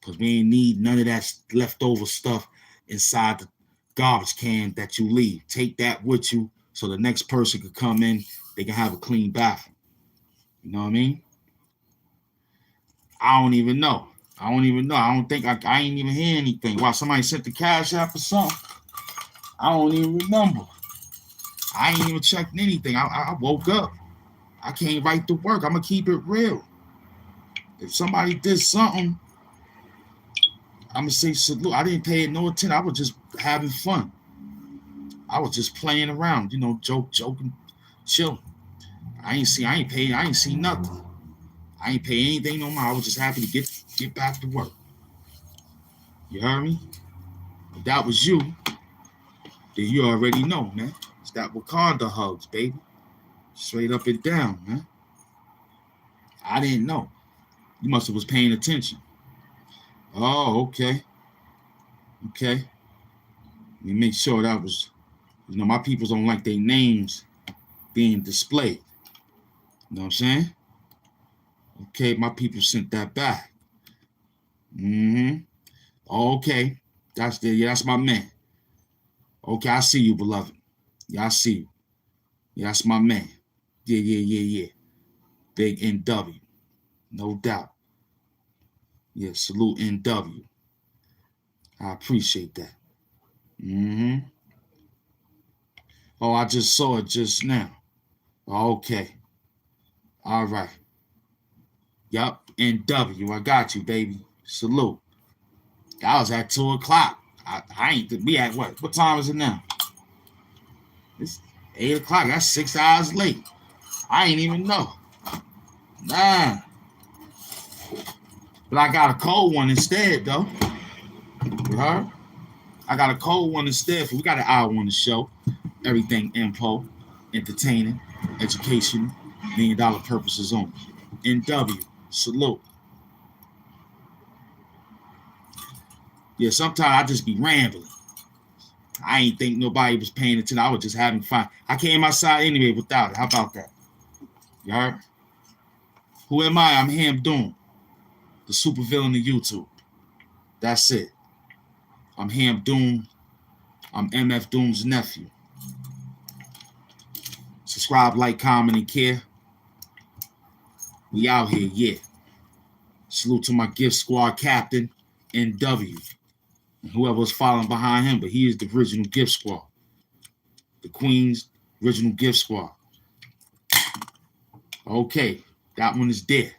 Because we ain't need none of that leftover stuff inside the garbage can that you leave. Take that with you so the next person could come in, they can have a clean bathroom. You know what I mean? I don't even know. I don't think I ain't even hear anything. Wow, somebody sent the cash app or something. I don't even remember. I ain't even checked anything. I woke up. I came right to work. I'm going to keep it real. If somebody did something, I'm going to say salute. I didn't pay it no attention. I was just having fun. I was just playing around, joking, chilling. I ain't see nothing. I ain't pay anything no more. I was just happy to get back to work. You heard me? If that was you, then you already know, man. It's that Wakanda hugs, baby. Straight up and down, man. I didn't know. You must have was paying attention. Oh, okay. Okay. Let me make sure that was, my people don't like their names being displayed. You know what I'm saying? Okay, my people sent that back. Okay. That's my man. Okay, I see you, beloved. Yeah, I see you. Yeah, that's my man. Yeah. Big NW. No doubt. Yeah, salute NW. I appreciate that. Oh, I just saw it just now. Okay. All right. Yup, NW. I got you, baby. Salute. I was at 2 o'clock. I ain't, we at what? What time is it now? It's 8 o'clock. That's 6 hours late. I ain't even know. Nah. But I got a cold one instead, though. You heard? I got a cold one instead. We got an hour on the show. Everything info, entertaining, education, $1 million purposes only. NW, salute. Yeah, sometimes I just be rambling. I ain't think nobody was paying attention. I was just having fun. I came outside anyway without it. How about that? You heard? Who am I? I'm Ham Doom, the supervillain of YouTube. That's it. I'm Ham Doom. I'm MF Doom's nephew. Subscribe, like, comment, and care. We out here, yeah. Salute to my gift squad captain, NW. And whoever was following behind him, but he is the original gift squad. The Queen's original gift squad. Okay, that one is there.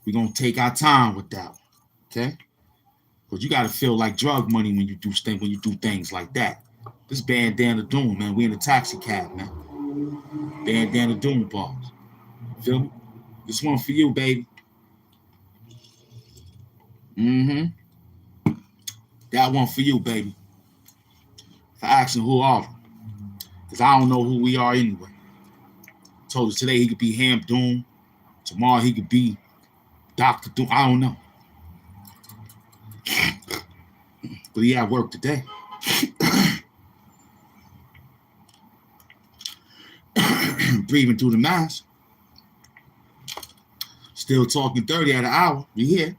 We're going to take our time with that one. Okay? Because you got to feel like drug money when you do things like that. This Bandana Doom, man. We in a taxi cab, man. Bandana Doom bars. Feel me? This one for you, baby. That one for you, baby. For asking who are we? Because I don't know who we are anyway. Told us today he could be Ham Doom. Tomorrow he could be Dr. Doom. I don't know. But he at work today. Breathing through the mask. Still talking 30 at an hour. We here.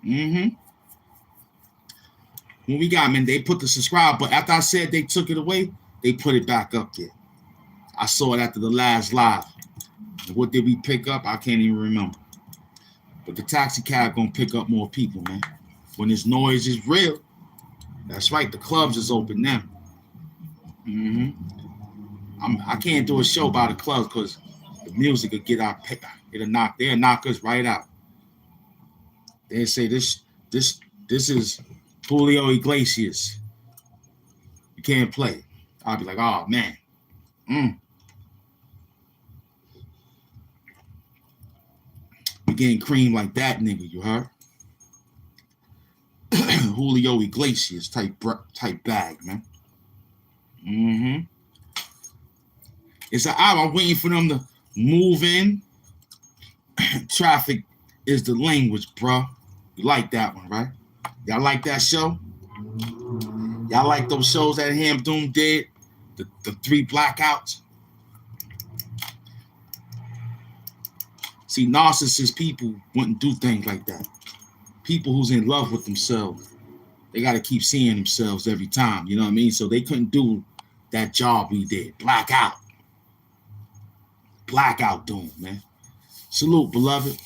When we got, man, they put the subscribe, but after I said they took it away, they put it back up there. I saw it after the last live. What did we pick up? I can't even remember. But the taxi cab gonna pick up more people, man. When this noise is real, that's right. The clubs is open now. I can't do a show by the clubs because the music will get our pick. They'll knock us right out. They say this is Julio Iglesias. You can't play. I'll be like, oh man. We getting cream like that, nigga. You heard? Julio Iglesias type bag, man. It's an hour. I'm waiting for them to move in. Traffic is the language, bro. You like that one, right? Y'all like that show? Y'all like those shows that Ham Doom did? The 3 blackouts? See, narcissist people wouldn't do things like that. People who's in love with themselves, they got to keep seeing themselves every time. You know what I mean? So they couldn't do that job we did. Blackout doing, man. Salute, beloved.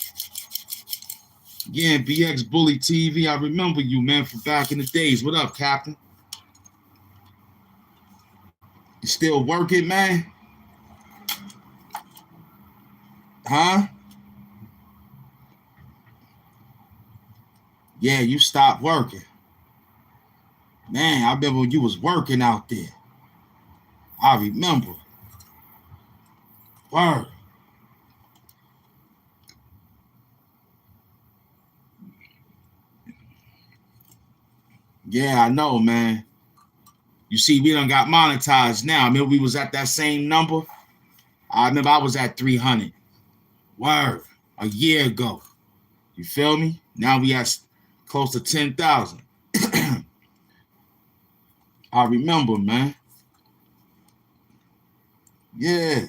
Yeah, BX Bully TV. I remember you, man, from back in the days. What up, Captain? You still working, man? Huh? Yeah, you stopped working. Man, I remember when you was working out there. I remember. Word. Yeah, I know, man. You see, we done got monetized now. I remember we was at that same number. I remember I was at 300. Word. A year ago. You feel me? Now we at close to 10,000. I remember, man. Yeah.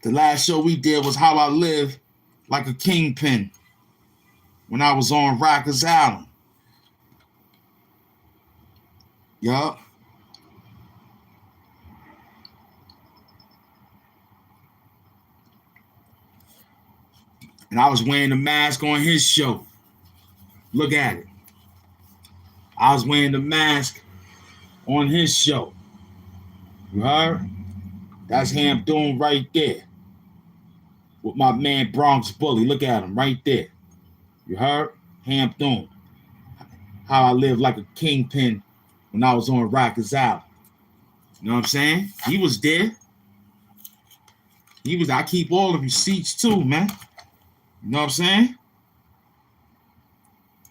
The last show we did was How I Live Like a Kingpin when I was on Rikers Island. Yup. And I was wearing the mask on his show. Look at it. I was wearing the mask on his show. You heard? That's HAMP doing right there. With my man Bronx Bully. Look at him right there. You heard? HAMP doing. How I Live Like a Kingpin when I was on Rikers Island. You know what I'm saying? He was there. I keep all the receipts too, man. You know what I'm saying?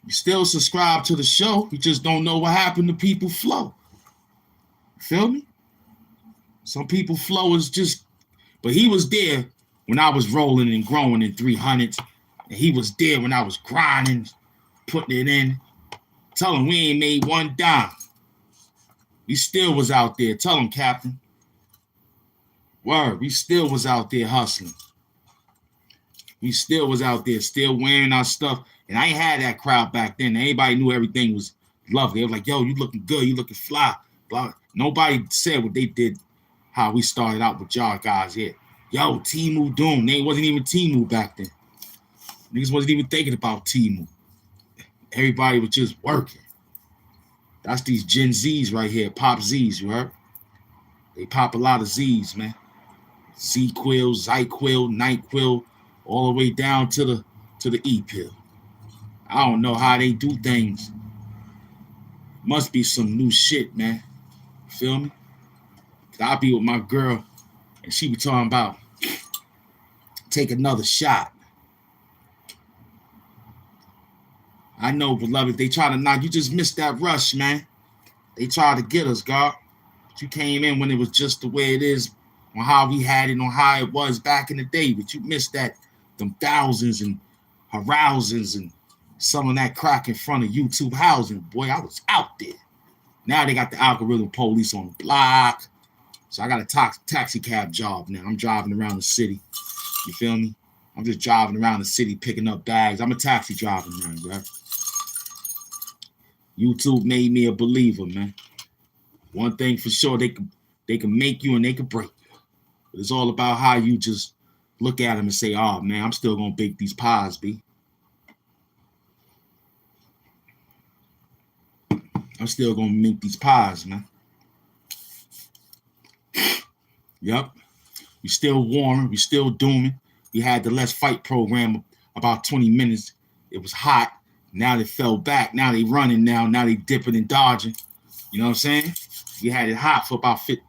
You still subscribe to the show. You just don't know what happened to People Flow. You feel me? Some People Flow is just, but he was there when I was rolling and growing in 300s. And he was there when I was grinding, putting it in. Tell him we ain't made one dime. We still was out there. Tell him, Captain. Word, we still was out there hustling. We still was out there, still wearing our stuff. And I ain't had that crowd back then. Everybody knew everything was lovely. They was like, yo, you looking good. You looking fly. Blah. Nobody said what they did, how we started out with y'all guys here. Yo, Timu Doom. They wasn't even Timu back then. Niggas wasn't even thinking about Timu. Everybody was just working. That's these Gen Zs right here. Pop Zs, you heard? They pop a lot of Zs, man. Z-Quill, Zyquil, NyQuil, all the way down to the E-pill. I don't know how they do things. Must be some new shit, man. You feel me? I'll be with my girl, and she be talking about take another shot. I know, beloved, they try to knock. You just missed that rush, man. They tried to get us, God. But you came in when it was just the way it is, on how we had it, on how it was back in the day. But you missed that, them thousands and arousals and some of that crack in front of YouTube housing. Boy, I was out there. Now they got the algorithm police on the block. So I got a taxi cab job now. I'm driving around the city. You feel me? I'm just driving around the city picking up bags. I'm a taxi driver now, bro. YouTube made me a believer, man. One thing for sure, they can make you and they can break you. But it's all about how you just look at them and say, oh, man, I'm still going to bake these pies, B. I'm still going to make these pies, man. Yep. We still warming. We still dooming. We had the Let's Fight program about 20 minutes. It was hot. Now they fell back. Now they running now. Now they dipping and dodging. You know what I'm saying? We had it hot for about 50,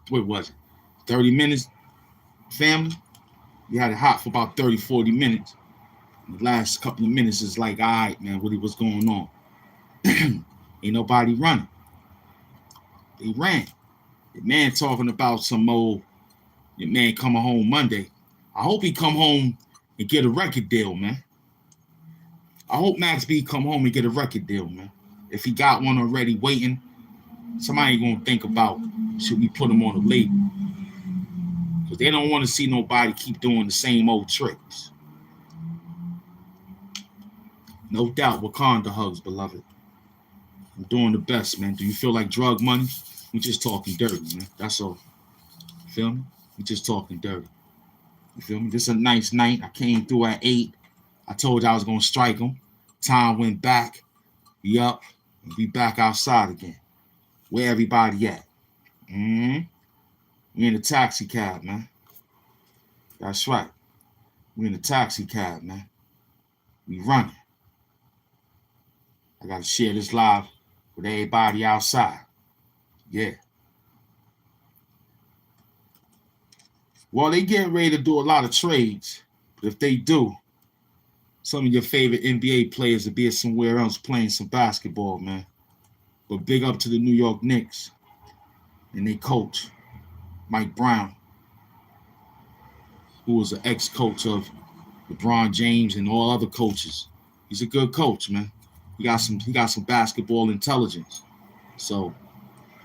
what was it? 30 minutes, family? We had it hot for about 30, 40 minutes. And the last couple of minutes is like, all right, man, what's going on? Ain't nobody running. They ran. The man talking about some old, your man coming home Monday. I hope he come home and get a record deal, man. I hope Max B come home and get a record deal, man. If he got one already waiting, somebody gonna think about, should we put him on a label? Because they don't want to see nobody keep doing the same old tricks. No doubt, Wakanda hugs, beloved. I'm doing the best, man. Do you feel like drug money? We just talking dirty, man. That's all. You feel me? We just talking dirty. You feel me? This is a nice night. I came through at 8. I told you I was going to strike them. Time went back. We up. We back outside again. Where everybody at? We in a taxi cab, man. That's right. We in a taxi cab, man. We running. I got to share this live with everybody outside. Yeah. Well, they getting ready to do a lot of trades. But if they do, some of your favorite NBA players will be somewhere else playing some basketball, man. But big up to the New York Knicks and their coach, Mike Brown, who was an ex-coach of LeBron James and all other coaches. He's a good coach, man. He got some basketball intelligence. So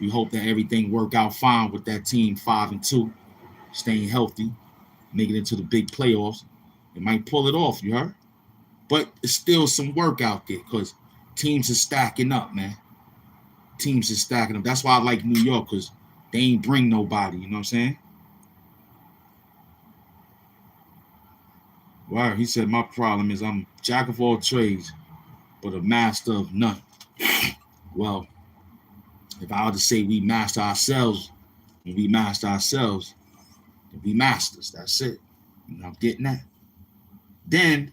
we hope that everything work out fine with that team 5-2, staying healthy, making it to the big playoffs. It might pull it off, you heard? But it's still some work out there because teams are stacking up, man. Teams are stacking up. That's why I like New York, because they ain't bring nobody, you know what I'm saying? Wow, he said, my problem is I'm jack of all trades, but a master of none. Well, if I were to say we master ourselves, when we master ourselves, then we masters. That's it. You know, I'm getting that. Then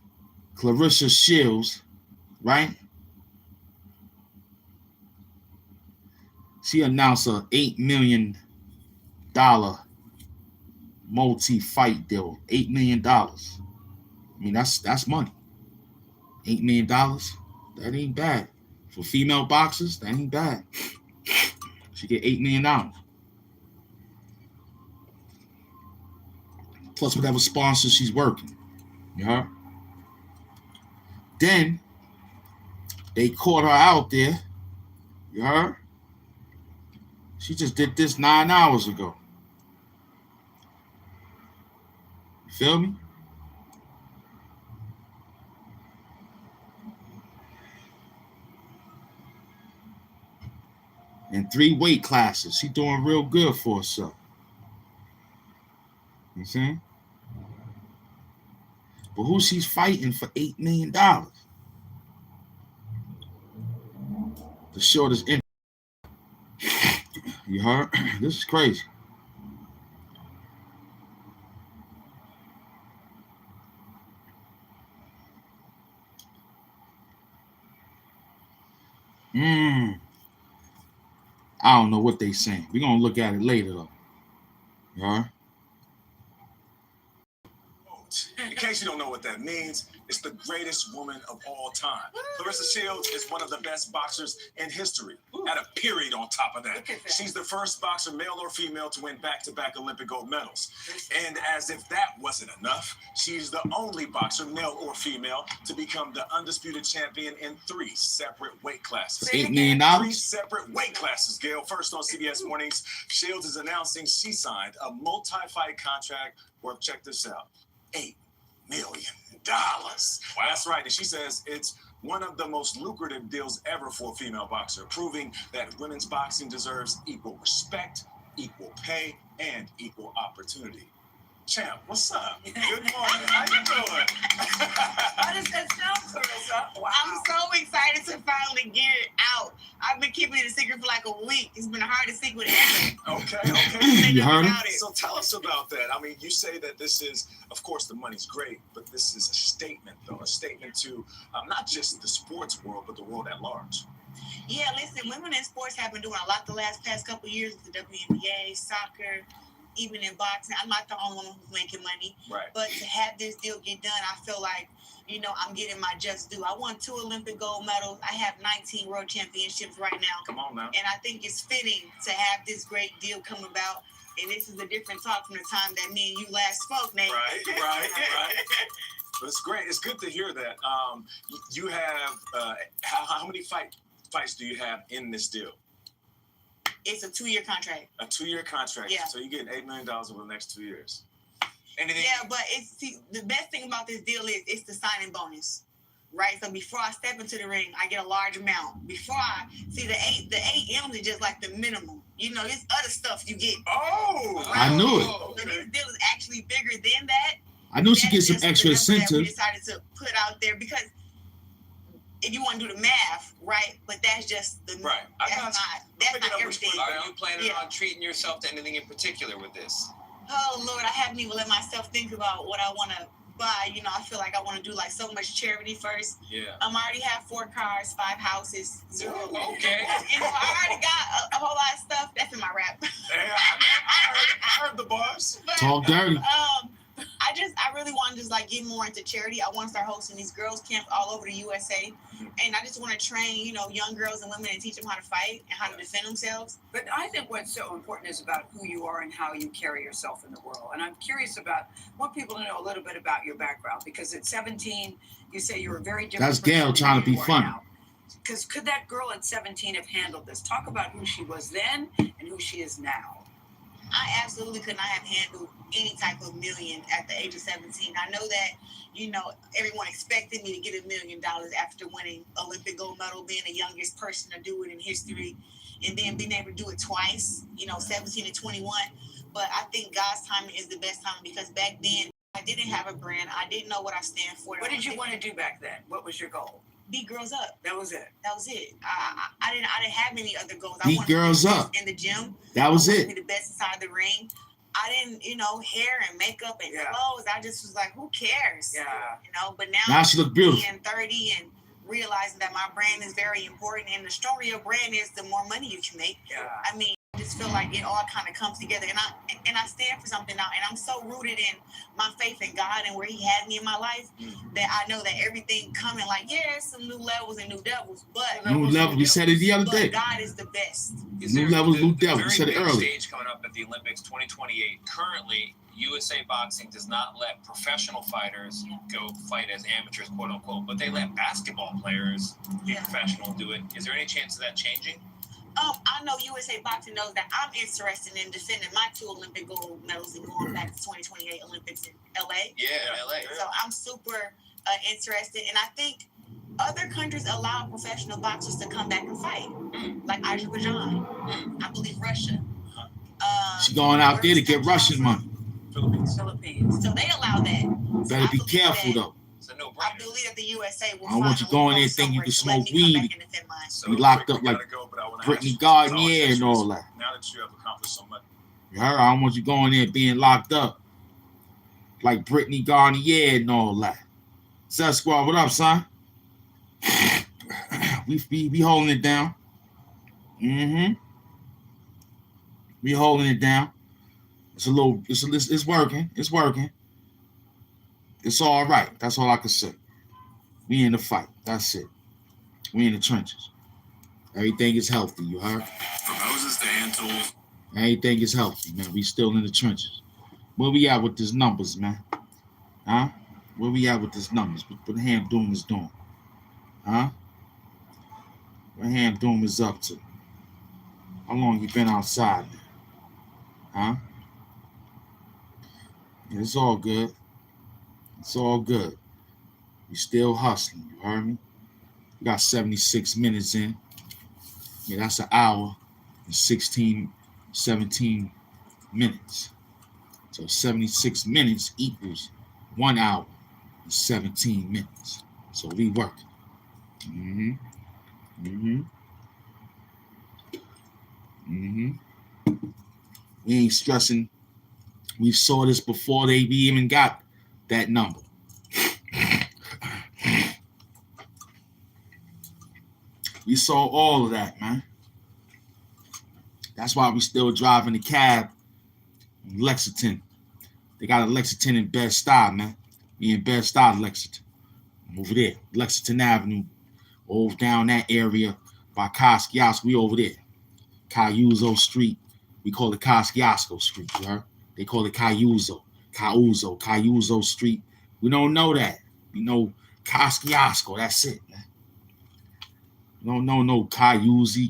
Clarissa Shields, right? She announced a $8 million multi-fight deal. $8 million. I mean, that's money. $8 million. That ain't bad. For female boxers, that ain't bad. She get $8 million. Plus whatever sponsor she's working. You heard? Then they caught her out there. You heard? She just did this 9 hours ago. You feel me? In 3 weight classes. She doing real good for herself. You see? But who she's fighting for $8 million? The shortest in. You heard? This is crazy. I don't know what they saying. We're going to look at it later, though. You heard? In case you don't know what that means, it's the greatest woman of all time. Clarissa Shields is one of the best boxers in history. At a period on top of that. She's the first boxer, male or female, to win back-to-back Olympic gold medals. And as if that wasn't enough, she's the only boxer, male or female, to become the undisputed champion in 3 separate weight classes. $8 million? 3 separate weight classes, Gail. First on CBS Mornings, Shields is announcing she signed a multi-fight contract worth, check this out, $8 million. Wow. That's right. And she says it's one of the most lucrative deals ever for a female boxer, proving that women's boxing deserves equal respect, equal pay, and equal opportunity. Champ, what's up? Good morning. How you doing? How does that sound, Clarissa? Wow. I'm so excited to finally get it out. I've been keeping it a secret for like a week. It's been the hardest secret ever. Okay. You heard it? So tell us about that. I mean, you say that this is, of course, the money's great, but this is a statement, though. A statement to not just the sports world, but the world at large. Yeah, listen, women in sports have been doing a lot the past couple of years with the WNBA, soccer, even in boxing. I'm not the only one who's making money. Right. But to have this deal get done, I feel like, you know, I'm getting my just due. I won 2 Olympic gold medals. I have 19 world championships right now. Come on now. And I think it's fitting to have this great deal come about. And this is a different talk from the time that me and you last spoke, Nate. Right. But it's great. It's good to hear that. You have, how many fights do you have in this deal? It's a 2-year contract. A 2-year contract. Yeah. So you're getting $8 million over the next 2 years. Anything? Yeah, but the best thing about this deal is it's the signing bonus. right? So before I step into the ring, I get a large amount. Before I see the 8 M's is just like the minimum. You know, there's other stuff you get. Oh, I knew it. So this deal is actually bigger than that. I knew she That's get some just extra the number that we incentive. decided to put out there because if you want to do the math, right? But that's just the right. That's not everything. Are you planning on treating yourself to anything in particular with this? Oh Lord, I haven't even let myself think about what I want to buy. You know, I feel like I want to do like so much charity first. Yeah. I already have 4 cars, 5 houses, 0. Okay. You know, I already got a whole lot of stuff. That's in my rap. Yeah, I heard the bars. But, Talk dirty. I really want to just like get more into charity. I want to start hosting these girls camps all over the USA, and I just want to train, you know, young girls and women and teach them how to fight and how to defend themselves. But I think what's so important is about who you are and how you carry yourself in the world. And I'm curious about, want people to know a little bit about your background, because at 17, you say you were very different. That's Gail trying to be funny. Because could that girl at 17 have handled this? Talk about who she was then and who she is now. I absolutely could not have handled any type of million at the age of 17. I know that, you know, everyone expected me to get $1 million after winning Olympic gold medal, being the youngest person to do it in history, and then being able to do it twice, you know, 17 and 21. But I think God's timing is the best timing, because back then I didn't have a brand. I didn't know what I stand for. What did you want to do back then? What was your goal? Beat girls up. That was it. That was it. I didn't have any other goals. Beat I wanted girls to be up. in the gym. That was I wanted it. to be the best inside the ring. I didn't, you know, hair and makeup and clothes. I just was like, who cares? Yeah. You know, but now She look beautiful. being 30 and realizing that my brand is very important, and the stronger your brand is, the more money you can make. Yeah. I mean, I just feel like it all kind of comes together, and I stand for something now, and I'm so rooted in my faith in God and where He had me in my life that I know that everything coming, like, some new levels and new devils, but New level. We said it the other but day. God is the best. New levels, new devils. We Very said it big earlier. stage coming up at the Olympics 2028. Currently, USA Boxing does not let professional fighters go fight as amateurs, quote unquote, but they let basketball players be professional and do it. Is there any chance of that changing? I know USA Boxing knows that I'm interested in defending my 2 Olympic gold medals and going back to 2028 Olympics in LA. Yeah, in LA. So I'm super interested, and I think other countries allow professional boxers to come back and fight, like Azerbaijan, I believe Russia. She going out there to get Russian money. Philippines. So they allow that. Better be careful though. It's a no-brainer. I believe that the USA will I don't want you going there thinking you can smoke weed. So We locked up we like gotta go, but I wanna Brittany ask you, Gardner and all that. Now that you have accomplished so much, You heard? I don't want you going there being locked up like Brittany Garnier and all that. Seth Squad, what up, son? we holding it down. We holding it down. It's working. It's working. It's all right. That's all I can say. We in the fight. That's it. We in the trenches. Everything is healthy, you heard? from hoses to hand tools. Everything is healthy, man. We still in the trenches. Where we at with these numbers, man? Huh? Where we at with these numbers? What Ham Doom is doing? Huh? What Ham Doom is up to? How long you been outside, man? Huh? Yeah, it's all good. It's all good. We still hustling, you heard me? We got 76 minutes in. Yeah, that's an hour and 17 minutes. So 76 minutes equals 1 hour and 17 minutes. So we working. We ain't stressing. We saw this before we even got that number. We saw all of that, man. That's why we still driving the cab in Lexington. They got a Lexington in Bed-Stuy, man. We in Bed-Stuy, Lexington. I'm over there, Lexington Avenue, over down that area by Kosciuszko. We over there. Cayuzo Street. We call it Kosciuszko Street, you heard? They call it Cayuzo Street. We don't know that. We know Kosciuszko. That's it, man. No, Cayuzi,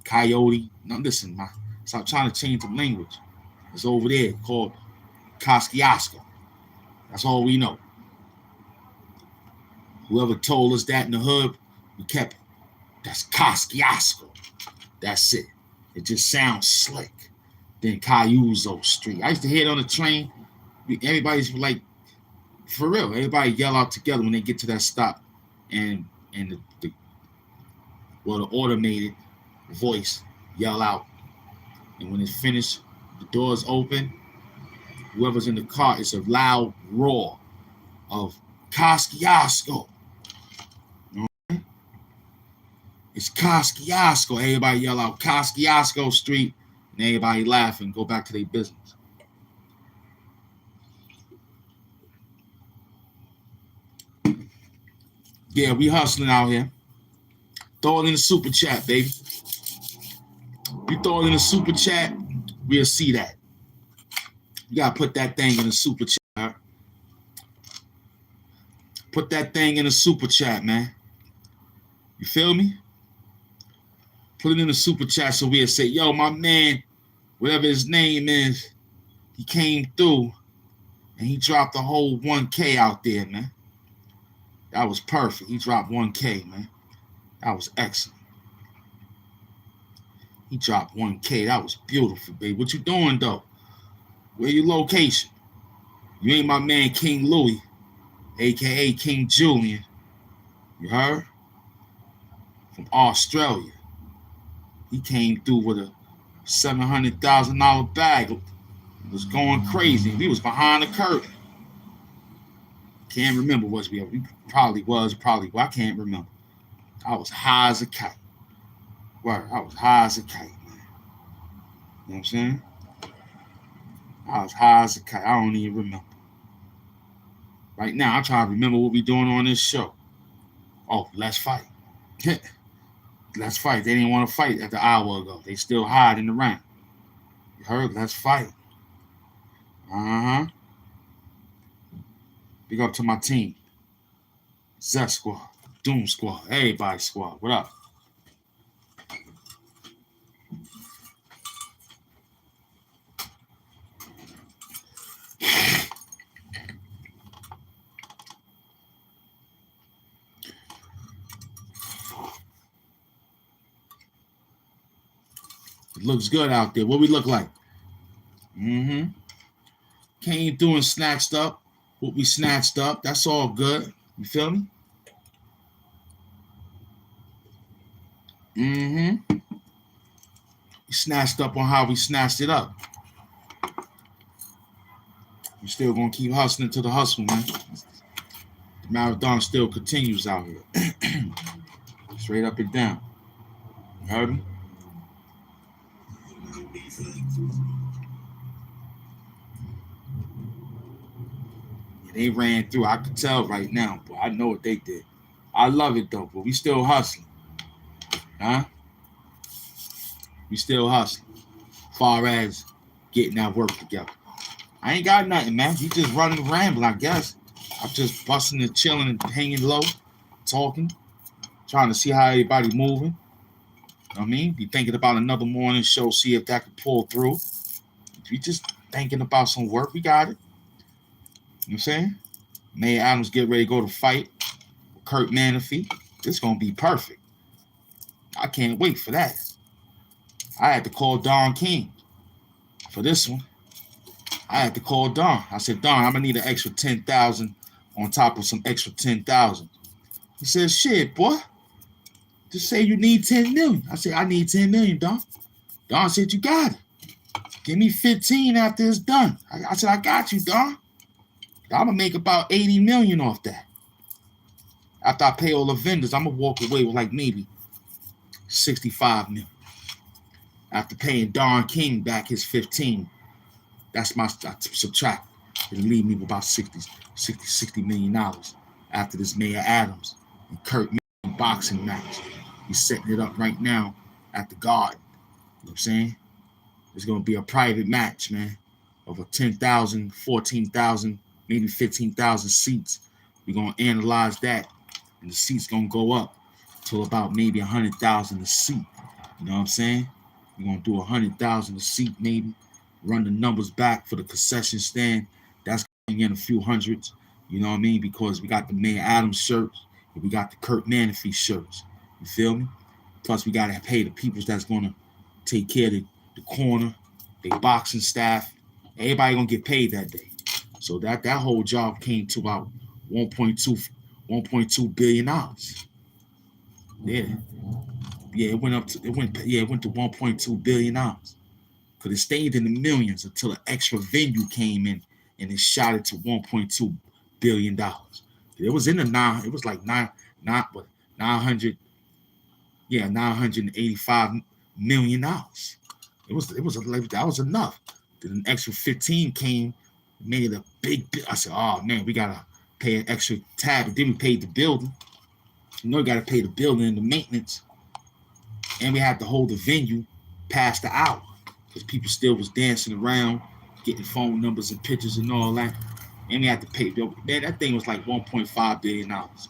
Coyote. No, listen, man. Stop trying to change the language. It's over there called Kosciuszko. That's all we know. Whoever told us that in the hood, we kept it. That's Kosciuszko. That's it. It just sounds slick. Then Cayuzo Street. I used to hear it on the train. Everybody's like, for real, everybody yell out together when they get to that stop. And the automated voice yell out. And when it's finished, the doors open. Whoever's in the car, it's a loud roar of Kosciuszko. It's Kosciuszko. Everybody yell out Kosciuszko Street, and everybody laugh and go back to their business. Yeah, we hustling out here. Throw it in the super chat, baby. You throw it in the super chat, we'll see that. You gotta put that thing in the super chat. Put that thing in the super chat, man. You feel me? Put it in the super chat so we'll say, yo, my man, whatever his name is, he came through and he dropped a whole 1K out there, man. That was perfect. He dropped 1K, man. That was excellent. He dropped 1K. That was beautiful, baby. What you doing, though? Where your location? You ain't my man King Louis, a.k.a. King Julian. You heard? From Australia. He came through with a $700,000 bag. It was going crazy. We was behind the curtain. Can't remember was we probably was. I can't remember. I was high as a kite. Word, I was high as a kite, man. You know what I'm saying? I was high as a kite. I don't even remember. Right now, I'm trying to remember what we doing on this show. Oh, let's fight. Let's fight. They didn't want to fight at the hour ago. They still hide in the ring. You heard? Let's fight. Uh-huh. Big up to my team. Zest Squad. Doom Squad. Everybody Squad. What up? It looks good out there. What we look like? Mm-hmm. Came through and snatched up what we snatched up. That's all good. You feel me? Mm-hmm. We snatched up on how we snatched it up. We're still gonna keep hustling to the hustle, man. The marathon still continues out here. Straight up and down. You heard me? Yeah, they ran through. I could tell right now, but I know what they did. I love it though, but we still hustling. Huh? We still hustling. Far as getting that work together. I ain't got nothing, man. You just running and rambling, I guess. I'm just busting and chilling and hanging low, talking, trying to see how everybody moving. You know what I mean? Be thinking about another morning show, see if that can pull through. If you just thinking about some work, we got it. You know what I'm saying? May Adams get ready to go to fight with Kurt Manafee. This gonna be perfect. I can't wait for that. I had to call Don King for this one. I had to call Don. I said, Don, I'm gonna need an extra 10,000 on top of some extra 10,000. He said, shit, boy. Just say you need 10 million. I said, I need 10 million, Don. Don said, you got it. Give me 15 after it's done. I said, I got you, Don. I'm gonna make about 80 million off that. After I pay all the vendors, I'm gonna walk away with like maybe 65 million. After paying Don King back his 15, that's my subtract. It'll leave me with about $60 million after this Mayor Adams and Kurt Manafee boxing match. He's setting it up right now at the Garden. You know what I'm saying? It's gonna be a private match, man, of a 10,000, 14,000, maybe 15,000 seats. We're gonna analyze that, and the seats gonna go up to about maybe 100,000 a seat. You know what I'm saying? We're gonna do 100,000 a seat, maybe. Run the numbers back for the concession stand. That's going in a few hundreds. You know what I mean? Because we got the Mayor Adams shirts We got the Kurt Manafee shirts. You feel me? Plus, we gotta pay the people that's gonna take care of the corner, the boxing staff. Everybody gonna get paid that day. So that whole job came to about 1.2 billion dollars. Yeah. Yeah, it went to 1.2 billion dollars. Because it stayed in the millions until an extra venue came in and it shot it to 1.2 billion dollars. It was in the nine, it was like 985 million dollars. That was enough. Then an extra 15 came, made it a big. I said, oh man, we gotta pay an extra tab. And then we paid the building. You know, we gotta pay the building and the maintenance, and we had to hold the venue past the hour because people still was dancing around, getting phone numbers and pictures and all that. And we had to pay. Man, that thing was like 1.5 billion dollars.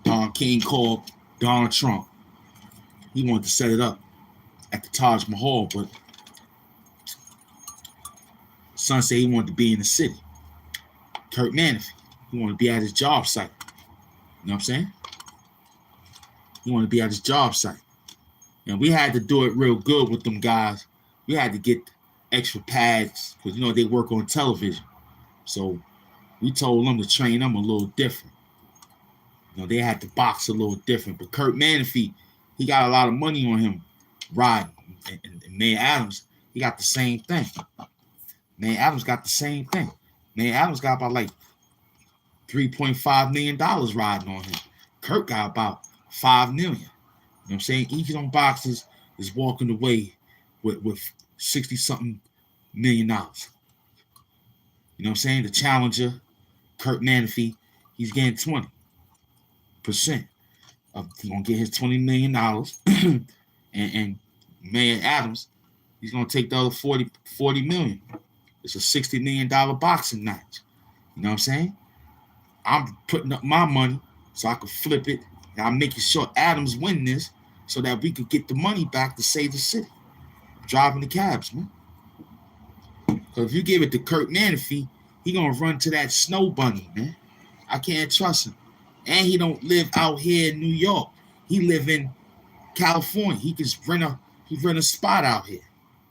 Don King called Donald Trump. He wanted to set it up at the Taj Mahal, but son said he wanted to be in the city. Kurt Manafee, he wanted to be at his job site. You know what I'm saying? He wanted to be at his job site. And we had to do it real good with them guys. We had to get extra pads because, you know, they work on television. So we told them to train them a little different. You know, they had to box a little different. But Kurt Manafee, he got a lot of money on him riding. And Mayor Adams, he got the same thing. Mayor Adams got the same thing. Mayor Adams got about like $3.5 million riding on him. Kurt got about $5 million. You know what I'm saying? Each of them boxers is walking away with 60-something million dollars. You know what I'm saying? The challenger, Kurt Manafee, he's getting 20%. He's gonna get his $20 million. and Mayor Adams, he's gonna take the other 40 million. It's a $60 million boxing match. You know what I'm saying? I'm putting up my money so I can flip it. And I'm making sure Adams win this so that we could get the money back to save the city. Driving the cabs, man. Because if you give it to Kurt Manafee, he gonna run to that snow bunny, man. I can't trust him. And he don't live out here in New York. He live in California. He just rent a spot out here.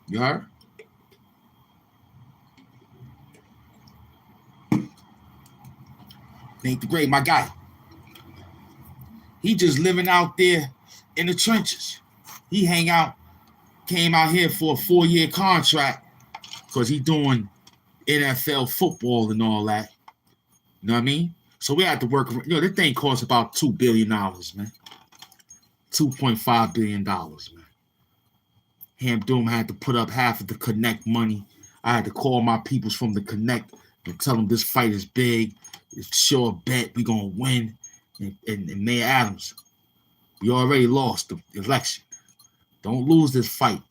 You heard? Nate the Great, my guy. He just living out there in the trenches. He came out here for a 4-year contract because he doing NFL football and all that. You know what I mean? So we had to work. You know, this thing costs about $2 billion, man. $2.5 billion, man. HAMP Doom had to put up half of the Connect money. I had to call my peoples from the Connect and tell them this fight is big. It's sure bet we gonna win. And Mayor Adams, we already lost the election. Don't lose this fight.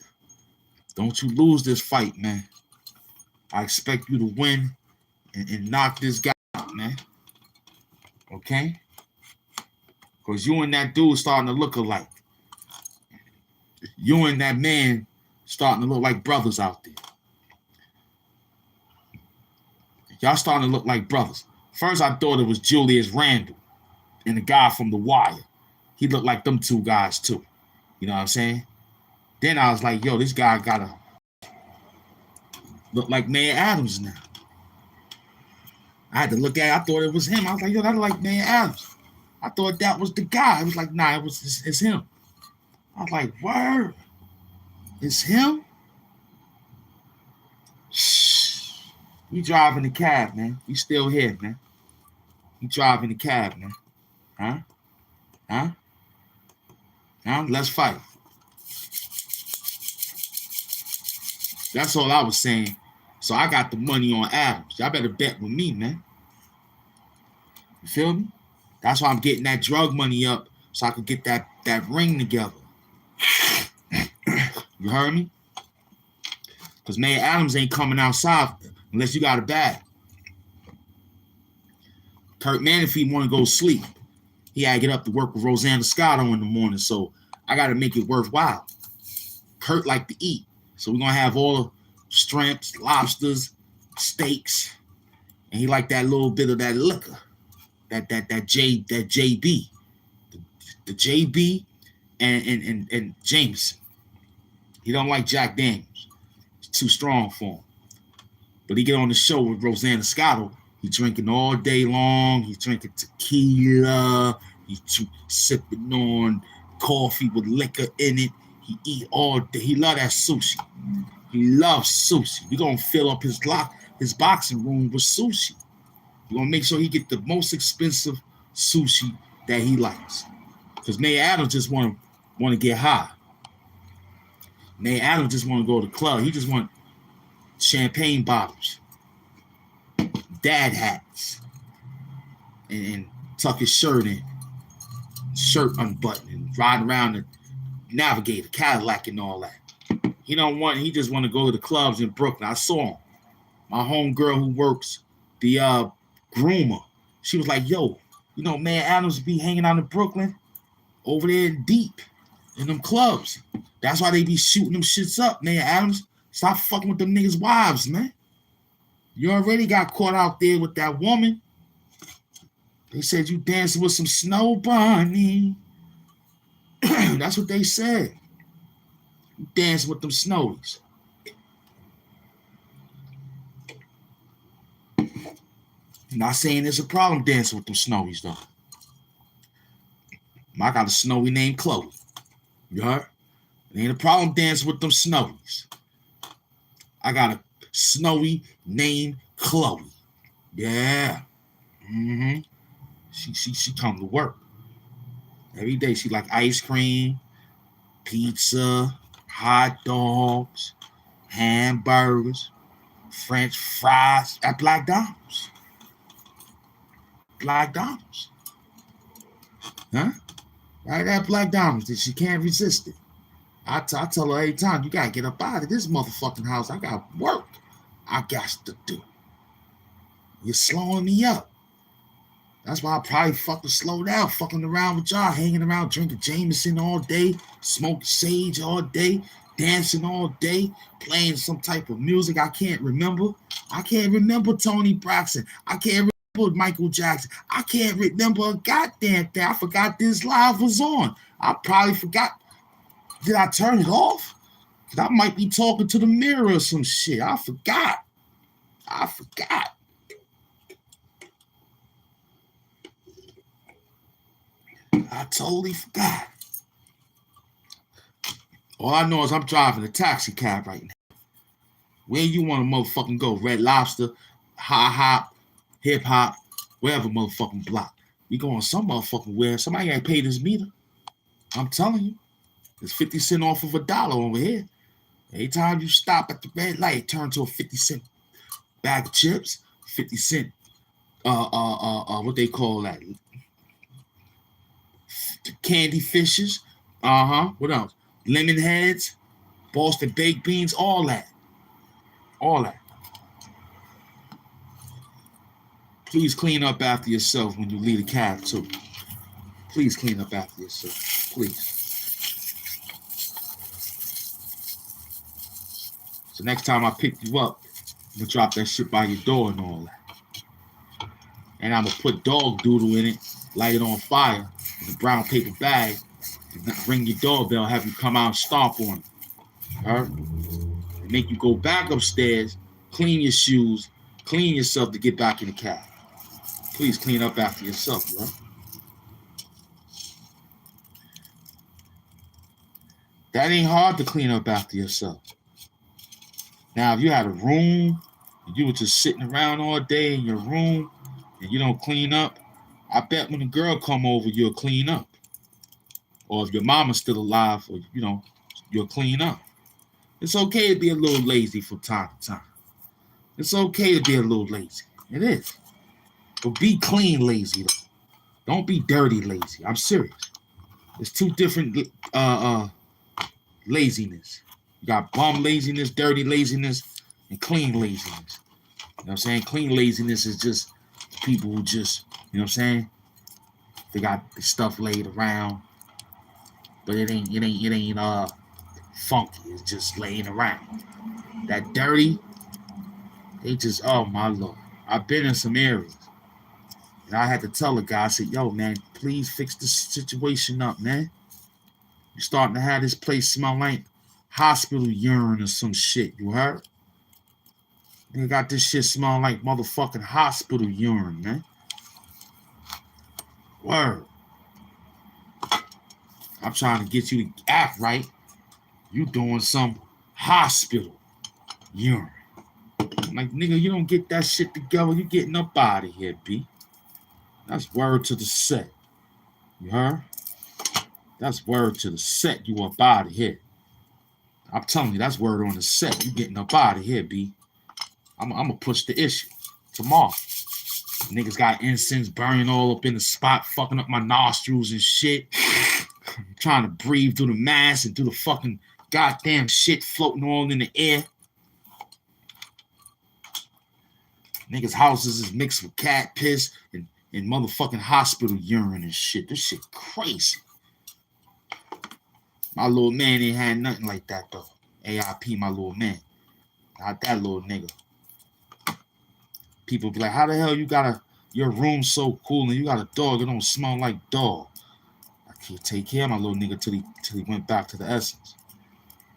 Don't you lose this fight, man. I expect you to win and knock this guy out, man. Okay? Because you and that dude starting to look alike. You and that man starting to look like brothers out there. Y'all starting to look like brothers. First, I thought it was Julius Randle and the guy from The Wire. He looked like them two guys, too. You know what I'm saying? Then I was like, yo, this guy gotta look like Mayor Adams now. I had to look at it. I thought it was him. I was like, yo, that look like Mayor Adams. I thought that was the guy. I was like, nah, it's him. I was like, word? It's him? Shh. We driving the cab, man. We still here, man. We driving the cab, man. Huh? Let's fight. That's all I was saying. So I got the money on Adams. Y'all better bet with me, man. You feel me? That's why I'm getting that drug money up so I could get that ring together. You heard me? Because Mayor Adams ain't coming outside unless you got a bag. Kurt Manafee want to go sleep. He had to get up to work with Rosanna Scotto in the morning, so I got to make it worthwhile. Kurt like to eat, so we're going to have all the shrimps, lobsters, steaks, And he like that little bit of that liquor. That JB. The JB and Jameson. He don't like Jack Daniels. It's too strong for him. But he get on the show with Rosanna Scotto. He drinking all day long. He drinking tequila. He sipping on coffee with liquor in it. He eat all day. He love that sushi. He loves sushi. We gonna fill up his boxing room with sushi. We gonna make sure he get the most expensive sushi that he likes. Because Nay Adams just want to get high. Nay Adams just want to go to the club. He just want champagne bottles, dad hats, and tuck his shirt in, shirt unbuttoned, and ride around the Navigator, Cadillac, and all that. He just want to go to the clubs in Brooklyn. I saw him. My homegirl who works the groomer, she was like, yo, man, Adams be hanging out in Brooklyn over there deep in them clubs. That's why they be shooting them shits up, man. Adams, stop fucking with them niggas' wives, man. You already got caught out there with that woman. They said you dancing with some snow bunny. That's what they said. You dancing with them snowies. Not saying there's a problem dancing with them snowies, though. I got a snowy named Chloe. You heard? It ain't a problem dancing with them snowies. I got a snowy named Chloe. Yeah. Mm-hmm. She come to work. Every day she like ice cream, pizza, hot dogs, hamburgers, French fries at Black Donald's. Black Donald's. Huh? Right at Black Donald's. That she can't resist it. I tell her every time, you gotta get up out of this motherfucking house. I got work I got to do. You're slowing me up. That's why I probably fucking slow down, fucking around with y'all, hanging around, drinking Jameson all day, smoking sage all day, dancing all day, playing some type of music I can't remember. I can't remember Tony Braxton. I can't remember Michael Jackson. I can't remember a goddamn thing. I forgot this live was on. I probably forgot. Did I turn it off? Because I might be talking to the mirror or some shit. I forgot. I totally forgot. All I know is I'm driving a taxi cab right now. Where you want to motherfucking go? Red Lobster, Hop, Hip Hop, wherever motherfucking block. We going some motherfucking where. Somebody ain't paid this meter. I'm telling you. It's 50 cents off of $1 over here. Every time you stop at the red light, turn to a 50 cent bag of chips, 50 cent, what they call that? Candy fishes. What else? Lemon heads, Boston baked beans, all that. All that. Please clean up after yourself when you leave the cab too. Please clean up after yourself. Please. So next time I pick you up, I'm going to drop that shit by your door and all that. And I'm going to put dog doodle in it, light it on fire, in a brown paper bag, and ring your doorbell, have you come out and stomp on it. All right? And make you go back upstairs, clean your shoes, clean yourself to get back in the cab. Please clean up after yourself, bro. That ain't hard to clean up after yourself. Now, if you had a room, and you were just sitting around all day in your room, and you don't clean up, I bet when a girl come over, you'll clean up. Or if your mama's still alive, or you'll clean up. It's okay to be a little lazy from time to time. It's okay to be a little lazy. It is. But be clean lazy, though. Don't be dirty lazy. I'm serious. It's two different laziness. You got bum laziness, dirty laziness, and clean laziness. You know what I'm saying? Clean laziness is just people who just, you know what I'm saying? They got the stuff laid around, but it ain't funky. It's just laying around. That dirty, they just, oh my Lord. I've been in some areas. And I had to tell the guy, I said, yo, man, please fix this situation up, man. You're starting to have this place smell like hospital urine or some shit, you heard? They got this shit smell like motherfucking hospital urine, man. Word. I'm trying to get you to act right. You doing some hospital urine. I'm like, nigga, you don't get that shit together. You getting up out of here, B. That's word to the set. You heard? That's word to the set. You up out of here. I'm telling you, that's word on the set. You getting up out of here, B. I'm gonna push the issue tomorrow. Niggas got incense burning all up in the spot, fucking up my nostrils and shit. I'm trying to breathe through the mask and through the fucking goddamn shit floating all in the air. Niggas' houses is mixed with cat piss and motherfucking hospital urine and shit. This shit crazy. My little man ain't had nothing like that though. AIP, my little man. Not that little nigga. People be like, how the hell you got your room so cool and you got a dog that don't smell like dog? I can't take care of my little nigga till he went back to the essence.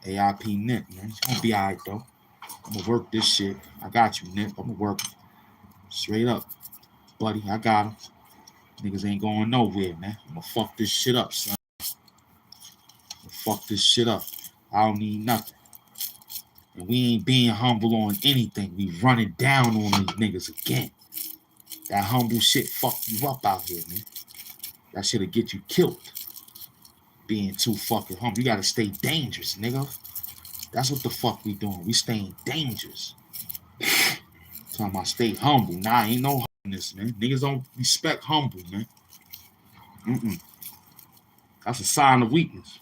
AIP Nip, man. It's gonna be alright though. I'm gonna work this shit. I got you, Nip. I'm gonna work straight up. Buddy, I got him. Niggas ain't going nowhere, man. I'm gonna fuck this shit up, son. Fuck this shit up. I don't need nothing. And we ain't being humble on anything. We running down on these niggas again. That humble shit fucked you up out here, man. That shit'll get you killed. Being too fucking humble. You gotta stay dangerous, nigga. That's what the fuck we doing. We staying dangerous. Talking about stay humble. Nah, ain't no humbleness, man. Niggas don't respect humble, man. That's a sign of weakness.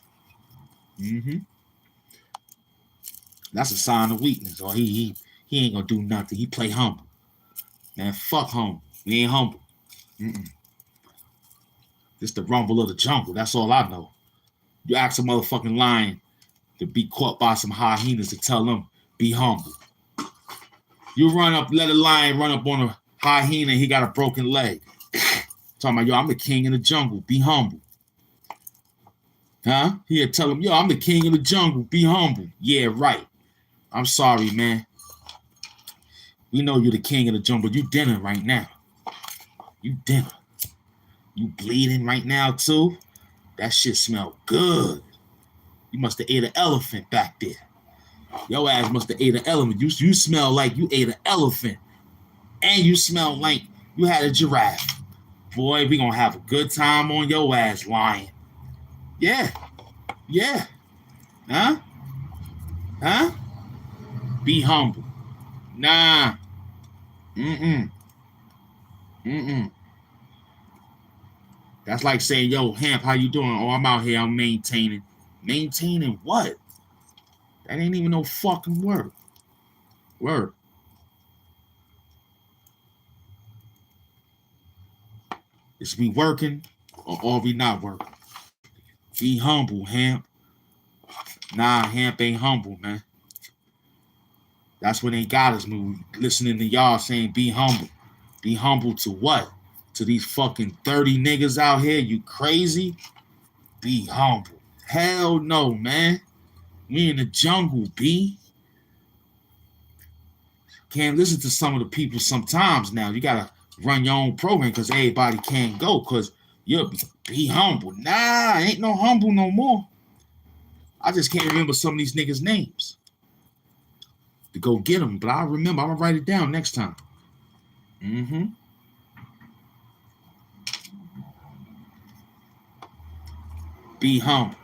That's a sign of weakness. Or he ain't gonna do nothing. He play humble. Man, fuck humble. We ain't humble. This the rumble of the jungle. That's all I know. You ask a motherfucking lion to be caught by some hyenas to tell them, be humble. You let a lion run up on a hyena, he got a broken leg. Talking about, yo, I'm the king of the jungle. Be humble. Huh? He'll tell him, yo, I'm the king of the jungle. Be humble. Yeah, right. I'm sorry, man. We know you're the king of the jungle. You dinner right now. You dinner. You bleeding right now, too? That shit smell good. You must have ate an elephant back there. Your ass must have ate an elephant. You smell like you ate an elephant. And you smell like you had a giraffe. Boy, we gonna have a good time on your ass, lion. Yeah. Yeah. Huh? Huh? Be humble. Nah. That's like saying, yo, Hamp, how you doing? Oh, I'm out here, I'm maintaining. Maintaining what? That ain't even no fucking word. Word. Is we working or are we not working? Be humble, Hamp. Nah, Hamp ain't humble, man. That's when they got us moving. Listening to y'all saying be humble. Be humble to what? To these fucking 30 niggas out here? You crazy? Be humble. Hell no, man. We in the jungle, B. Can't listen to some of the people sometimes now. You gotta run your own program because everybody can't go because you'll be humble. Nah, ain't no humble no more. I just can't remember some of these niggas' names to go get them, but I'll remember. I'm gonna write it down next time. Be humble.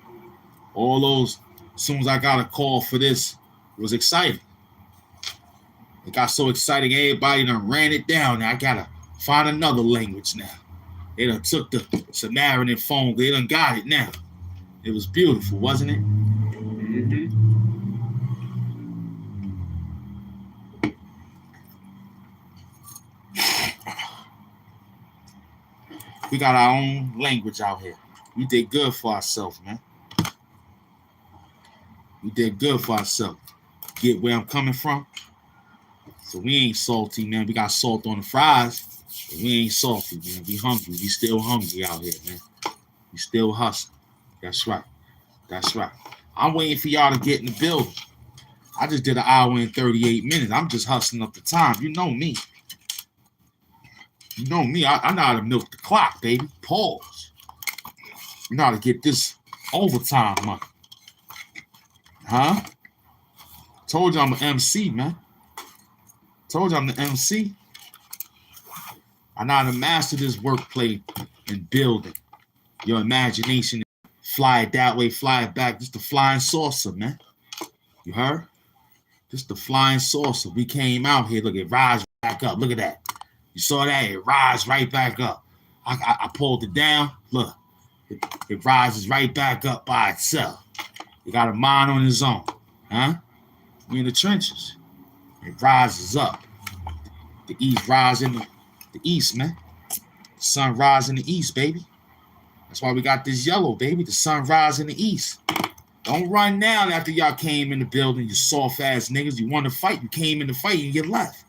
All those, as soon as I got a call for this, it was exciting. It got so exciting, everybody done ran it down. Now I gotta find another language now. They done took the Samaritan phone. They done got it now. It was beautiful, wasn't it? We got our own language out here. We did good for ourselves, man. We did good for ourselves. Get where I'm coming from? So we ain't salty, man. We got salt on the fries. But we ain't salty, man. We hungry. We still hungry out here, man. We still hustling. That's right. That's right. I'm waiting for y'all to get in the building. I just did an hour and 38 minutes. I'm just hustling up the time. You know me. You know me. I know how to milk the clock, baby. Pause. You know how to get this overtime money. Huh? Told you I'm an MC, man. Told you I'm the MC. I know how to master this wordplay and building. Your imagination. Fly it that way, fly it back. Just the flying saucer, man. You heard? Just the flying saucer. We came out here. Look, it rise back up. Look at that. You saw that? It rise right back up. I pulled it down. Look. It rises right back up by itself. It got a mind on its own. Huh? We in the trenches. It rises up. The east rise in the east, man. The sun rise in the east, baby. That's why we got this yellow, baby. The sun rise in the east. Don't run down after y'all came in the building, you soft-ass niggas. You want to fight. You came in the fight and you left.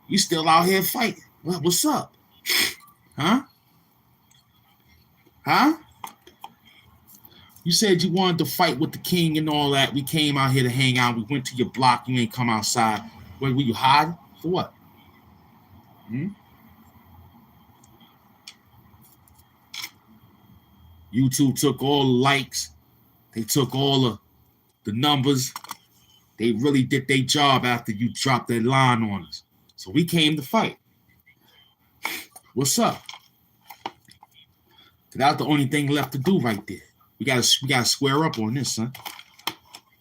You still out here fighting. Well, what's up? Huh? Huh? You said you wanted to fight with the king and all that. We came out here to hang out. We went to your block. You ain't come outside. Where were you hiding? For what? YouTube took all the likes. They took all the numbers. They really did their job after you dropped that line on us. So we came to fight. What's up? That's the only thing left to do right there. We gotta square up on this, son.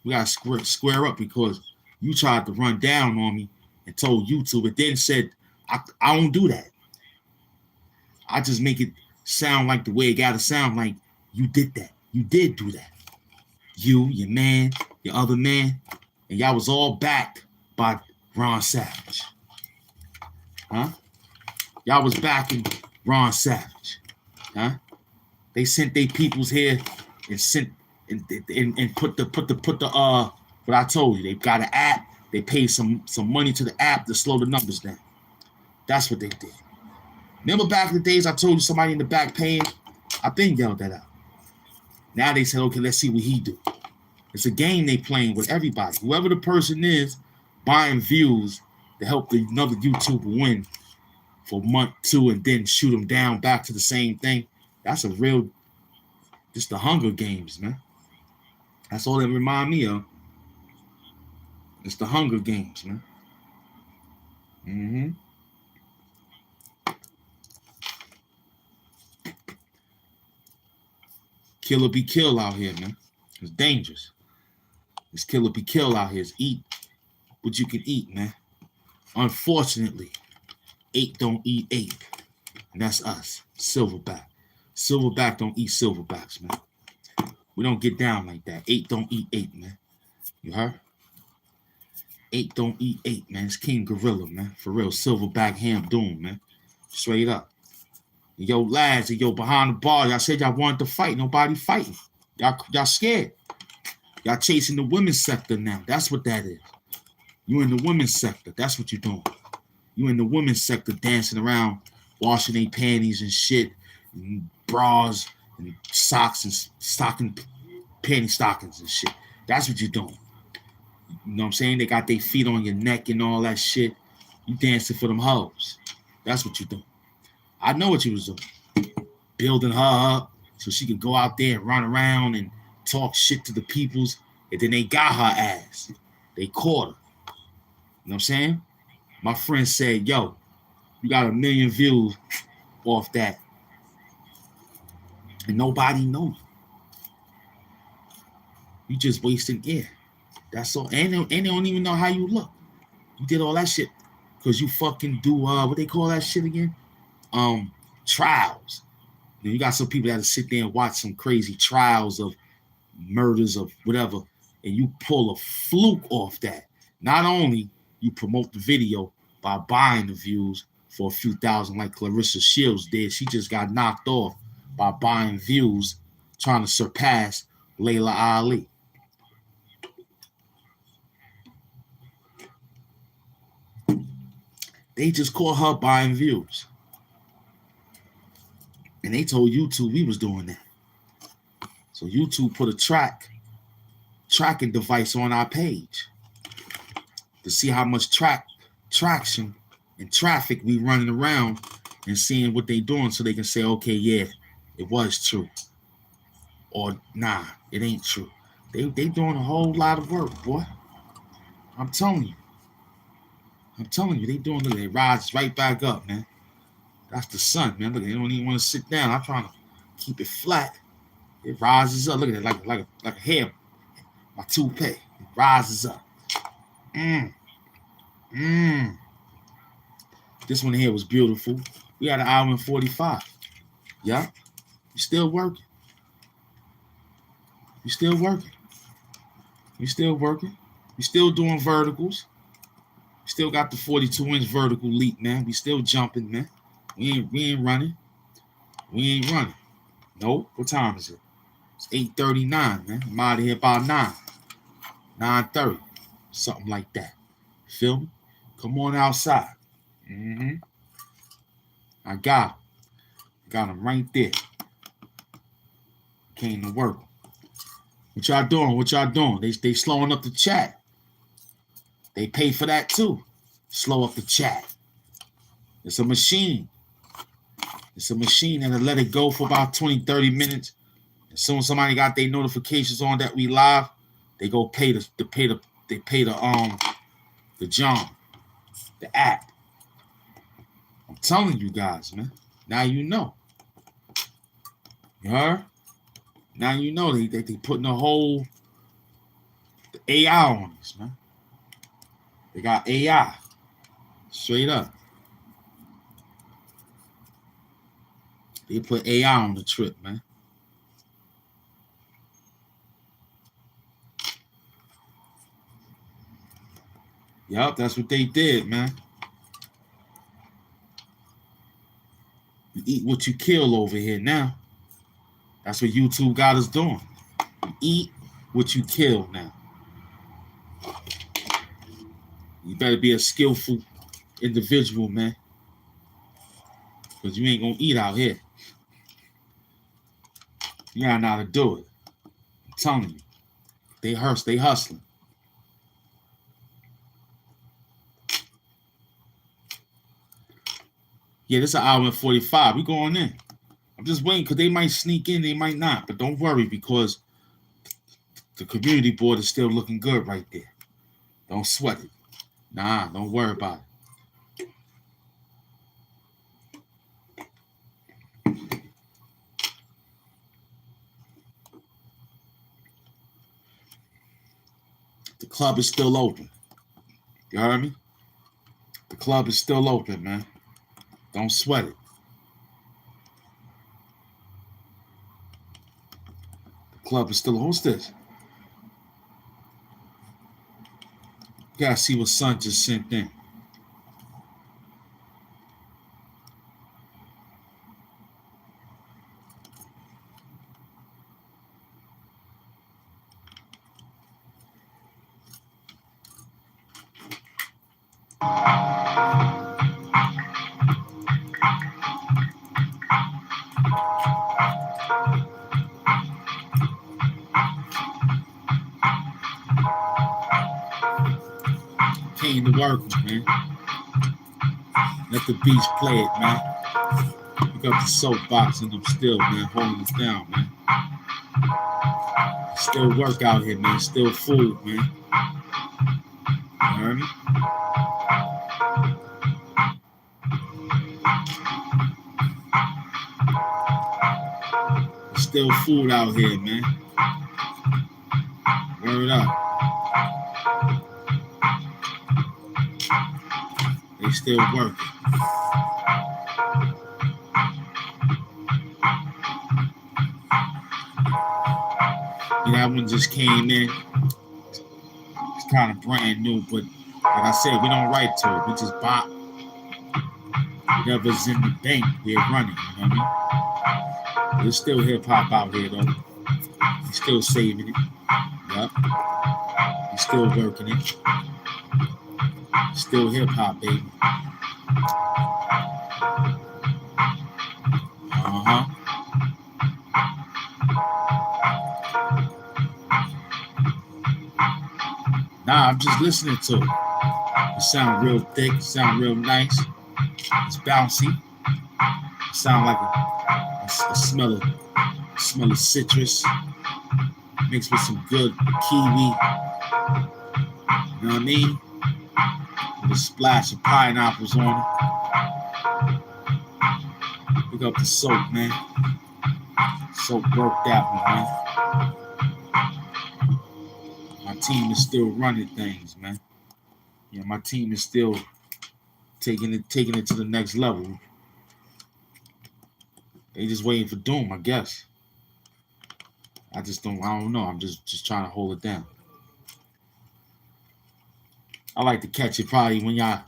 We gotta square up because you tried to run down on me and told YouTube, but then said, I don't do that. I just make it sound like the way it gotta sound like you did that. You did do that. You, your man, your other man, and y'all was all backed by Ron Savage. Huh? Y'all was backing Ron Savage. Huh? They sent their peoples here and sent and put the what I told you. They got an app. They paid some money to the app to slow the numbers down. That's what they did. Remember back in the days I told you somebody in the back paying? I've been yelled that out. Now they said, okay, let's see what he do. It's a game they playing with everybody. Whoever the person is buying views to help another YouTuber win for a month, two, and then shoot them down back to the same thing. That's a real, just the Hunger Games, man. That's all they remind me of. It's the Hunger Games, man. Kill or be killed out here, man. It's dangerous. It's kill or be killed out here. It's eat what you can eat, man. Unfortunately, ape don't eat ape. And that's us, silverback. Silverback don't eat silverbacks, man. We don't get down like that. Ape don't eat ape, man. You heard? Ape don't eat ape, man. It's King Gorilla, man. For real, silverback HAMP doom, man. Straight up. Yo, lads, and yo, behind the bar, y'all said y'all wanted to fight. Nobody fighting. Y'all scared. Y'all chasing the women's sector now. That's what that is. You in the women's sector. That's what you're doing. You in the women's sector dancing around, washing their panties and shit, and bras and socks and panty stockings and shit. That's what you're doing. You know what I'm saying? They got their feet on your neck and all that shit. You dancing for them hoes. That's what you're doing. I know what you was doing. Building her up so she could go out there and run around and talk shit to the peoples. And then they got her ass. They caught her. You know what I'm saying? My friend said, yo, you got 1 million views off that. And nobody knows. You just wasting air. That's all. And they don't even know how you look. You did all that shit because you fucking do, what they call that shit again? Trials. You got some people that sit there and watch some crazy trials of murders of whatever, and you pull a fluke off that. Not only you promote the video by buying the views for a few thousand like Clarissa Shields did. She just got knocked off by buying views trying to surpass Layla Ali. They just caught her buying views. And they told YouTube we was doing that. So YouTube put a tracking device on our page to see how much traction and traffic we running around and seeing what they doing so they can say, okay, yeah, it was true. Or nah, it ain't true. They doing a whole lot of work, boy. I'm telling you, they doing, look, it rises right back up, man. That's the sun, man. Look, they don't even want to sit down. I'm trying to keep it flat. It rises up. Look at it like a hair, my toupee. It rises up. This one here was beautiful. We had an hour and 45. Yeah. You still working. You still doing verticals. We still got the 42-inch vertical leap, man. We still jumping, man. We ain't running. Nope. What time is it? It's 8:39, man. I'm out of here by 9:30. Something like that. Feel me? Come on outside. I got him right there. Came to work. What y'all doing? They slowing up the chat. They pay for that too. Slow up the chat. It's a machine. That'll let it go for about 20, 30 minutes. As soon as somebody got their notifications on that we live, they go pay the John, the app. I'm telling you guys, man. Now you know. You heard? Now you know they putting the AI on us, man. They got AI. Straight up. They put AI on the trip, man. Yup, that's what they did, man. You eat what you kill over here now. That's what YouTube got us doing. You eat what you kill now. You better be a skillful individual, man. Because you ain't going to eat out here. You gotta know how to do it. I'm telling you. They hustling. Yeah, this is an hour and 45. We going in. I'm just waiting because they might sneak in, they might not. But don't worry because the community board is still looking good right there. Don't sweat it. Nah, don't worry about it. The club is still open. You heard me? The club is still open, man. Don't sweat it. The club is still open. Who's this? You gotta see what Son just sent in. Came to work, man. Let the beats play it, man. Pick up the soapbox and I'm still, man, holding us down, man. Still work out here, man. Still food, man. You heard me? There's still food out here, man. Word up. They still working. That one just came in. It's kind of brand new, but like I said, we don't write to it. We just bop. Whatever's in the bank, we're running. You know what I mean? There's still hip hop out here, though. We're still saving it. Yup. We're still working it. Still hip hop, baby. just listening to it. It sound real thick, it sound real nice. It's bouncy. It sound like a smell of citrus mixed with some good kiwi. You know what I mean? With a splash of pineapples on it. Pick up the soap, man. Soap broke that one, man. My team is still running things, man. Yeah, my team is still taking it to the next level. They just waiting for doom, I guess. I don't know. I'm just trying to hold it down. I like to catch it probably when y'all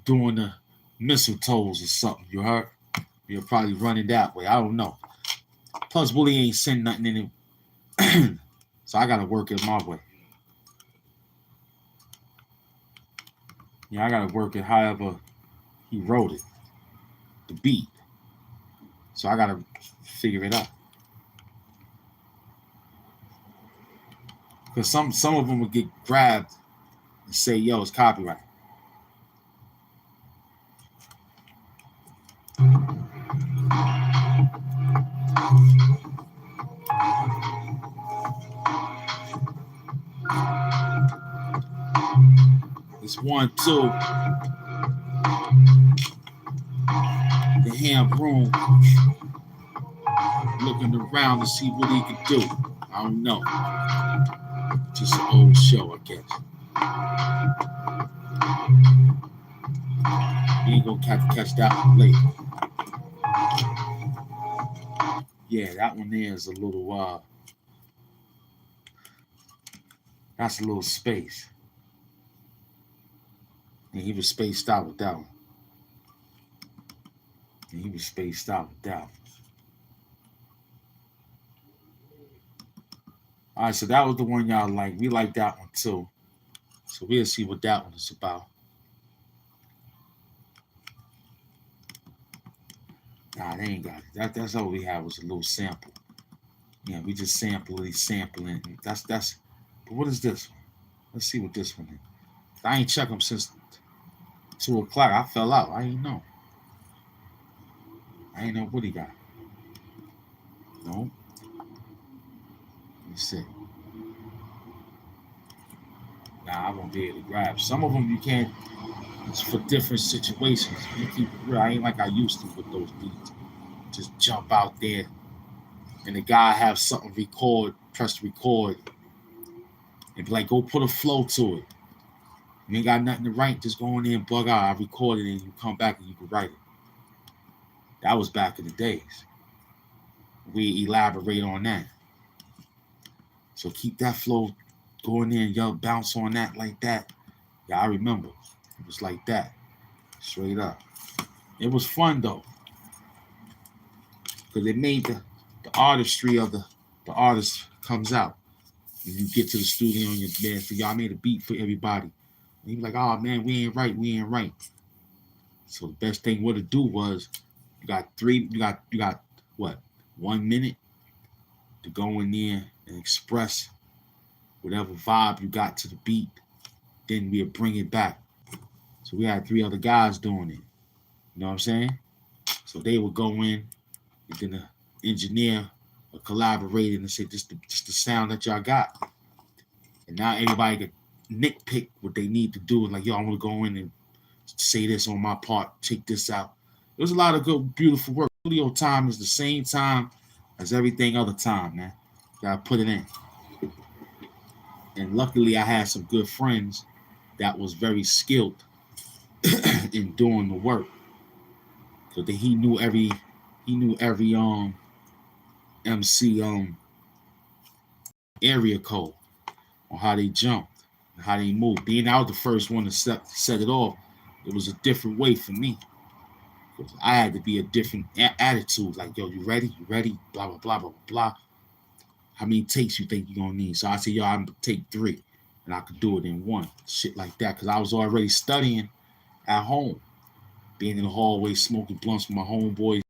doing the mistletoes or something. You heard? You're probably running that way. I don't know. Plus, Willie ain't send nothing in it. So I gotta work it my way. Yeah, I gotta work it however he wrote it. The beat. So I gotta figure it out. Because some of them will get grabbed and say, yo, it's copyright. It's 1, 2. The HAMP room. Looking around to see what he could do. I don't know. Just an old show, I guess. You ain't gonna catch that one later. Yeah, that one there is a little that's a little space. And he was spaced out with that one. All right, so that was the one y'all like. We like that one too. So we'll see what that one is about. Nah, they ain't got it. That's all we had was a little sample. Yeah, we just sampling. That's. But what is this one? Let's see what this one is. I ain't checked them since 2 o'clock. I fell out. I ain't know what he got. No. Let me see. Nah, I won't be able to grab. Some of them you can't. It's for different situations. You keep it real. I ain't like I used to with those beats. Just jump out there, and the guy have something press record, and be like, go put a flow to it. You ain't got nothing to write. Just go in there and bug out. I recorded it, and you come back and you can write it. That was back in the days. We elaborate on that. So keep that flow going there and y'all bounce on that like that. Yeah, I remember. It was like that. Straight up. It was fun though. Because it made the artistry of the artist comes out. When you get to the studio and you're there, so y'all made a beat for everybody. And you be like, oh man, we ain't right. So the best thing what to do was you got what? 1 minute to go in there and express whatever vibe you got to the beat. Then we'll bring it back. So we had 3 other guys doing it. You know what I'm saying? So they would go in, and then the engineer or collaborate and say, this the sound that y'all got. And now everybody could nitpick what they need to do. Like, yo, I want to go in and say this on my part, take this out. It was a lot of good, beautiful work. Studio time is the same time as everything other time, man. Gotta put it in. And luckily I had some good friends that was very skilled in doing the work. So that he knew every MC area code on how they jumped and how they moved. Being I was the first one to set it off, it was a different way for me. I had to be a different attitude. Like, yo, you ready? Blah, blah, blah, blah, blah. How many takes you think you're going to need? So I said, yo, I'm going to take 3. And I could do it in 1. Shit like that. Because I was already studying at home. Being in the hallway, smoking blunts with my homeboys.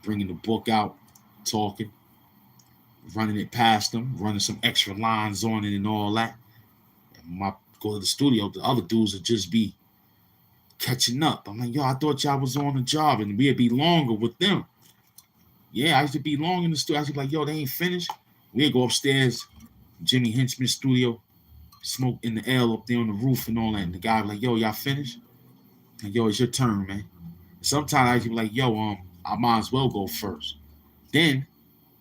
Bringing the book out, talking. Running it past them. Running some extra lines on it and all that. And When I go to the studio, the other dudes would just be catching up. I'm like, yo, I thought y'all was on the job, and we'd be longer with them. Yeah, I used to be long in the studio. I used to be like, yo, they ain't finished. We'd go upstairs, Jimmy Henchman's studio, smoke in the L up there on the roof and all that. And the guy was like, yo, y'all finished? And yo, it's your turn, man. And sometimes I used to be like, yo, I might as well go first. Then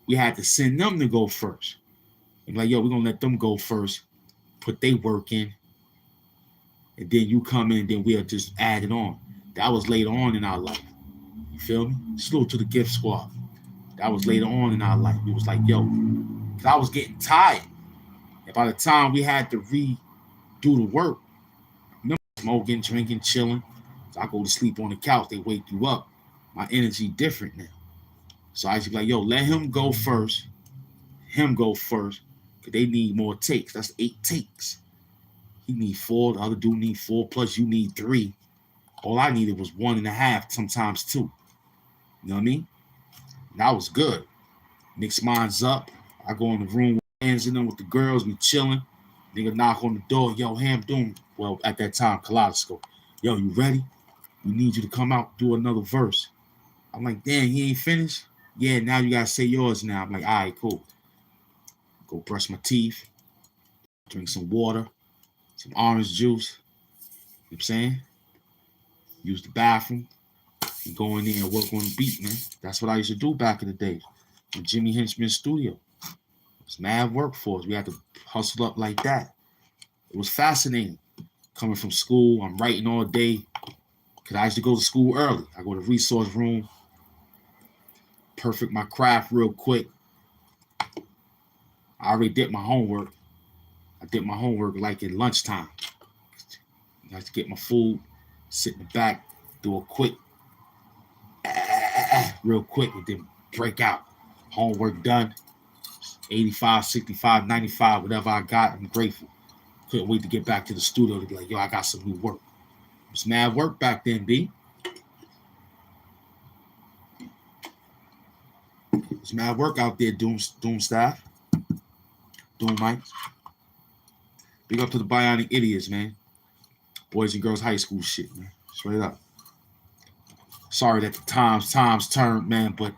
we had to send them to go first. And like, yo, we're gonna let them go first, put their work in, and then you come in, then we'll just add it on. That was later on in our life. You feel me? Salute to the gift squad. That was later on in our life. It was like, yo, because I was getting tired. And by the time we had to redo the work, you know, smoking, drinking, chilling. So I go to sleep on the couch, they wake you up. My energy different now. So I used to be like, yo, let him go first. Because they need more takes. That's 8 takes. He need 4, the other dude need 4, plus you need 3. All I needed was 1.5, sometimes 2. You know what I mean? And that was good. Mix mines up. I go in the room with hands in them with the girls, we chilling. Nigga knock on the door, yo, HAMP doing, well, at that time, Kaleidoscope. Yo, you ready? We need you to come out, do another verse. I'm like, damn, he ain't finished? Yeah, now you gotta say yours now. I'm like, all right, cool. Go brush my teeth, drink some water, some orange juice. You know what I'm saying? Use the bathroom. And go in there and work on the beat, man. That's what I used to do back in the day. In Jimmy Henchman's studio. It's mad work for us. We had to hustle up like that. It was fascinating. Coming from school, I'm writing all day. Because I used to go to school early. I go to the resource room, perfect my craft real quick. I already did my homework. I did my homework like at lunchtime. I had to get my food, sit in the back, do a quick, real quick, and then break out. Homework done. 85, 65, 95, whatever I got, I'm grateful. Couldn't wait to get back to the studio to be like, yo, I got some new work. It was mad work back then, B. It's mad work out there, Doom staff. Doom mics. Big up to the Bionic Idiots, man. Boys and Girls High School shit, man. Straight up. Sorry that the times turned, man, but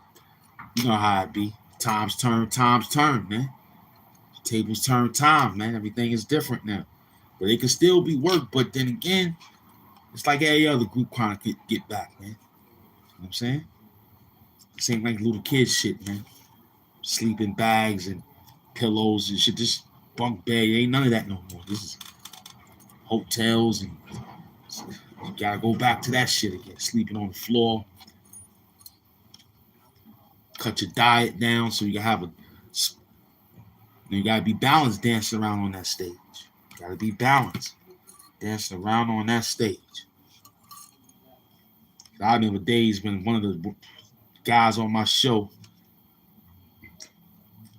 you know how it be. Times turn, man. Tables turn time, man. Everything is different now. But it can still be work, but then again, it's like every other group kind of get back, man. You know what I'm saying? This ain't like little kids shit, man. Sleeping bags and pillows and shit. This bunk bed, ain't none of that no more. This is hotels and you gotta go back to that shit again. Sleeping on the floor. Cut your diet down so you can have you gotta be balanced dancing around on that stage. You gotta be balanced dancing around on that stage. I remember days when one of the guys on my show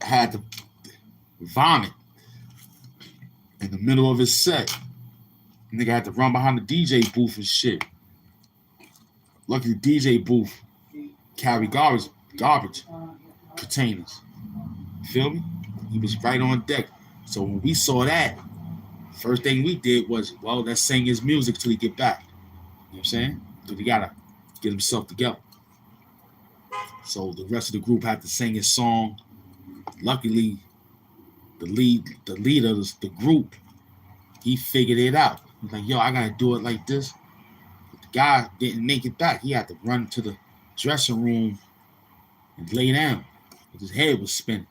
had to vomit in the middle of his set. Nigga had to run behind the DJ booth and shit. Luckily, the DJ booth carried garbage containers. You feel me? He was right on deck. So when we saw that, first thing we did was, well, let's sing his music till he get back. You know what I'm saying? So he gotta get himself together. So the rest of the group had to sing his song. Luckily, the leader of the group, he figured it out. He's like, yo, I gotta do it like this. But the guy didn't make it back. He had to run to the dressing room and lay down. His head was spinning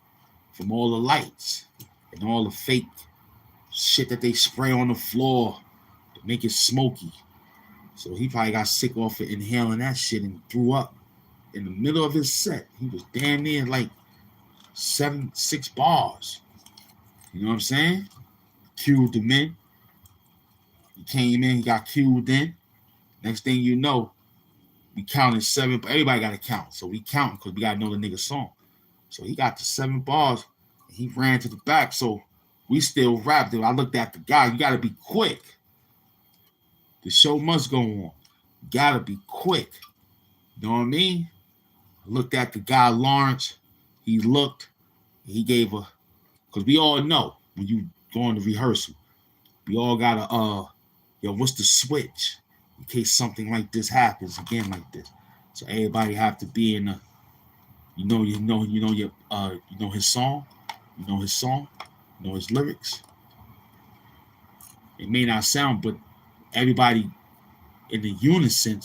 from all the lights and all the fake shit that they spray on the floor to make it smoky. So he probably got sick off of inhaling that shit and threw up in the middle of his set. He was damn near like 6 bars. You know what I'm saying? Cued him in. He came in, he got cued in. Next thing you know, we counted 7, but everybody got to count. So we counting because we got to know the nigga's song. So he got to 7 bars and he ran to the back. So we still rapped it. I looked at the guy, you got to be quick. The show must go on. You got to be quick. You know what I mean? I looked at the guy, Lawrence. He looked. He gave because we all know when you go on to rehearsal, We all gotta yo, what's the switch in case something like this happens again like this? So everybody have to be in a, you know his song, you know his song, you know his lyrics. It may not sound, but everybody in the unison,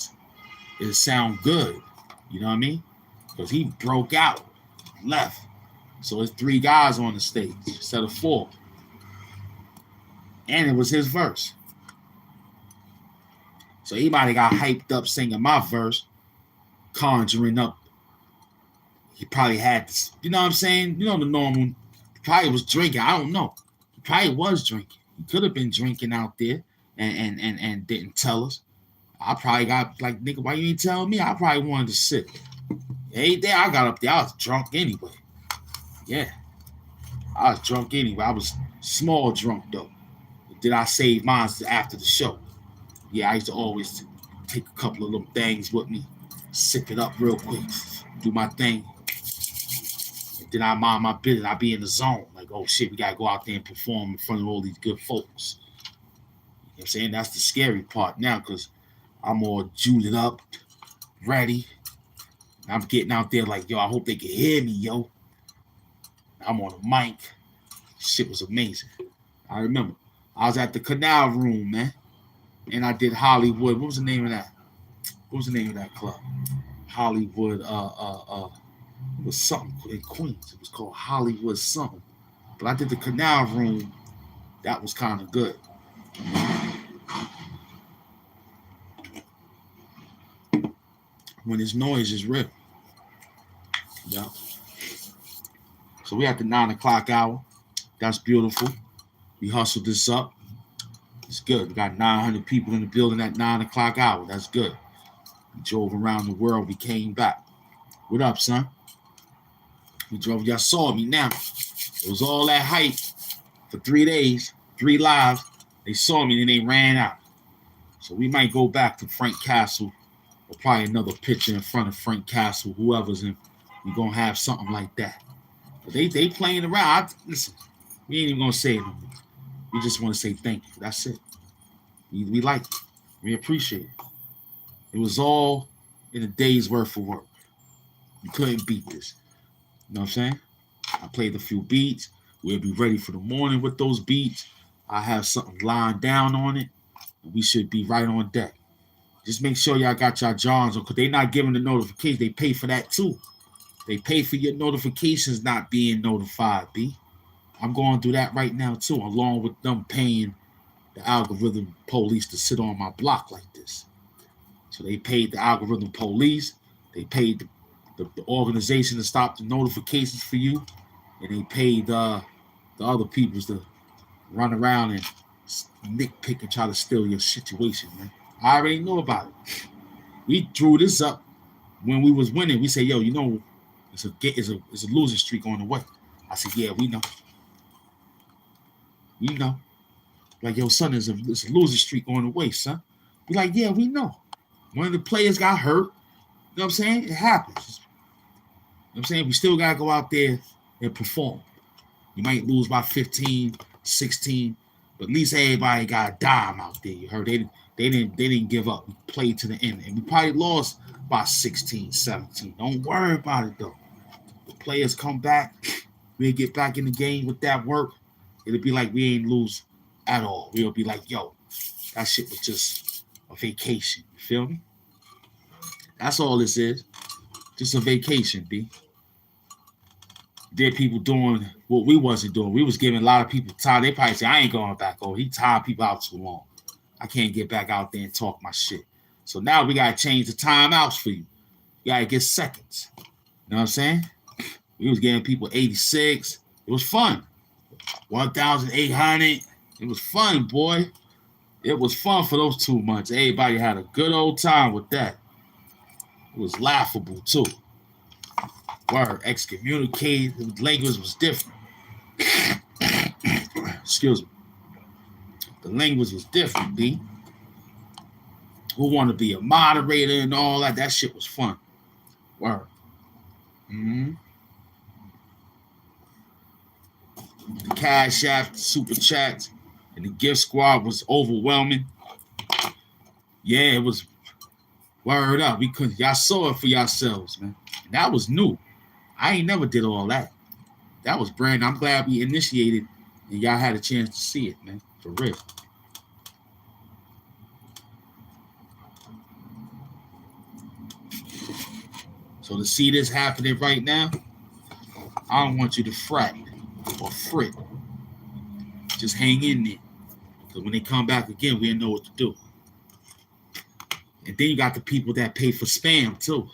it sound good. You know what I mean? Because he broke out, left. So it's 3 guys on the stage instead of 4. And it was his verse. So everybody got hyped up singing my verse, conjuring up. He probably had this, you know what I'm saying? You know the normal. He probably was drinking. I don't know. He probably was drinking. He could have been drinking out there and didn't tell us. I probably got like, nigga, why you ain't telling me? I probably wanted to sit. Hey, there I got up there. I was drunk anyway. Yeah. I was drunk anyway. I was small drunk though. Did I save mine after the show? Yeah, I used to always take a couple of little things with me, sip it up real quick, do my thing. And then I mind my business. I be in the zone. Like, oh shit, we gotta go out there and perform in front of all these good folks. You know what I'm saying? That's the scary part now, because I'm all jeweled up, ready. I'm getting out there like, yo, I hope they can hear me, yo. I'm on the mic. Shit was amazing. I remember. I was at the Canal Room, man. And I did Hollywood. What was the name of that? What was the name of that club? Hollywood, it was something in Queens. It was called Hollywood something. But I did the Canal Room. That was kind of good. When there's noise, it's real. Yeah. So we at the 9 o'clock hour. That's beautiful. We hustled this up. It's good. We got 900 people in the building at 9 o'clock hour. That's good. We drove around the world. We came back. What up, son? We drove. Y'all saw me now. It was all that hype for 3 days, 3 lives. They saw me and they ran out. So we might go back to Frank Castle, or probably another picture in front of Frank Castle, whoever's in. We're going to have something like that. But they playing around. Listen, we ain't even going to say it no more. We just want to say thank you. That's it. We like it. We appreciate it. It was all in a day's worth of work. You couldn't beat this. You know what I'm saying? I played a few beats. We'll be ready for the morning with those beats. I have something lying down on it. And we should be right on deck. Just make sure y'all got y'all Johns on, because they not giving the notifications. They pay for that too. They pay for your notifications not being notified, B. I'm going through that right now too, along with them paying the algorithm police to sit on my block like this. So they paid the algorithm police. They paid the organization to stop the notifications for you. And they paid the other people to run around and nitpick and try to steal your situation, man. I already know about it. We drew this up when we was winning. We say, yo, you know, it's a losing streak on the way. I said, yeah, we know. We know. Like, yo, son, it's a losing streak on the way, son. We like, yeah, we know. One of the players got hurt. You know what I'm saying? It happens. You know what I'm saying? We still got to go out there and perform. You might lose by 15, 16, but at least everybody got a dime out there. You heard? They didn't give up. We played to the end. And we probably lost by 16, 17. Don't worry about it, though. The players come back. We'll get back in the game with that work. It'll be like we ain't lose at all. We'll be like, yo, that shit was just a vacation. You feel me? That's all this is. Just a vacation, B. There people doing what we wasn't doing. We was giving a lot of people time. They probably say, I ain't going back. Oh, he tied people out too long. I can't get back out there and talk my shit. So now we got to change the timeouts for you. You got to get seconds. You know what I'm saying? We was giving people 86. It was fun. 1,800. It was fun, boy. It was fun for those 2 months. Everybody had a good old time with that. It was laughable, too. Word, excommunicated. The language was different. Excuse me. The language was different, B. Who wanted to be a moderator and all that? That shit was fun. Word. Mm-hmm. The Cash App, Super Chats. And the gift squad was overwhelming. Yeah, it was word up. Y'all saw it for yourselves, man. And that was new. I ain't never did all that. That was brand. I'm glad we initiated and y'all had a chance to see it, man. For real. So to see this happening right now, I don't want you to fret or fret. Just hang in there. Because when they come back again, we'll know what to do. And then you got the people that pay for spam too.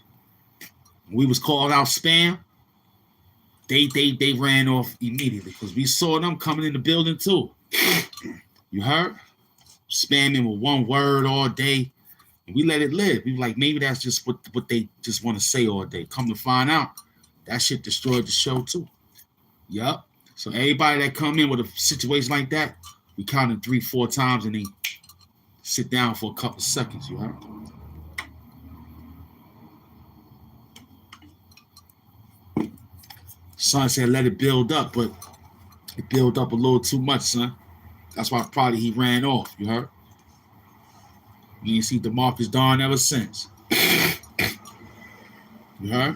When we was called out spam, they ran off immediately because we saw them coming in the building too. You heard? Spamming with one word all day. And we let it live. We were like, maybe that's just what they just want to say all day. Come to find out, that shit destroyed the show too. Yup. So everybody that come in with a situation like that, we count it 3-4 times and they sit down for a couple of seconds, you heard? Son said let it build up, but it built up a little too much, son. That's why probably he ran off, you heard? You ain't see DeMarcus Darn ever since. You heard?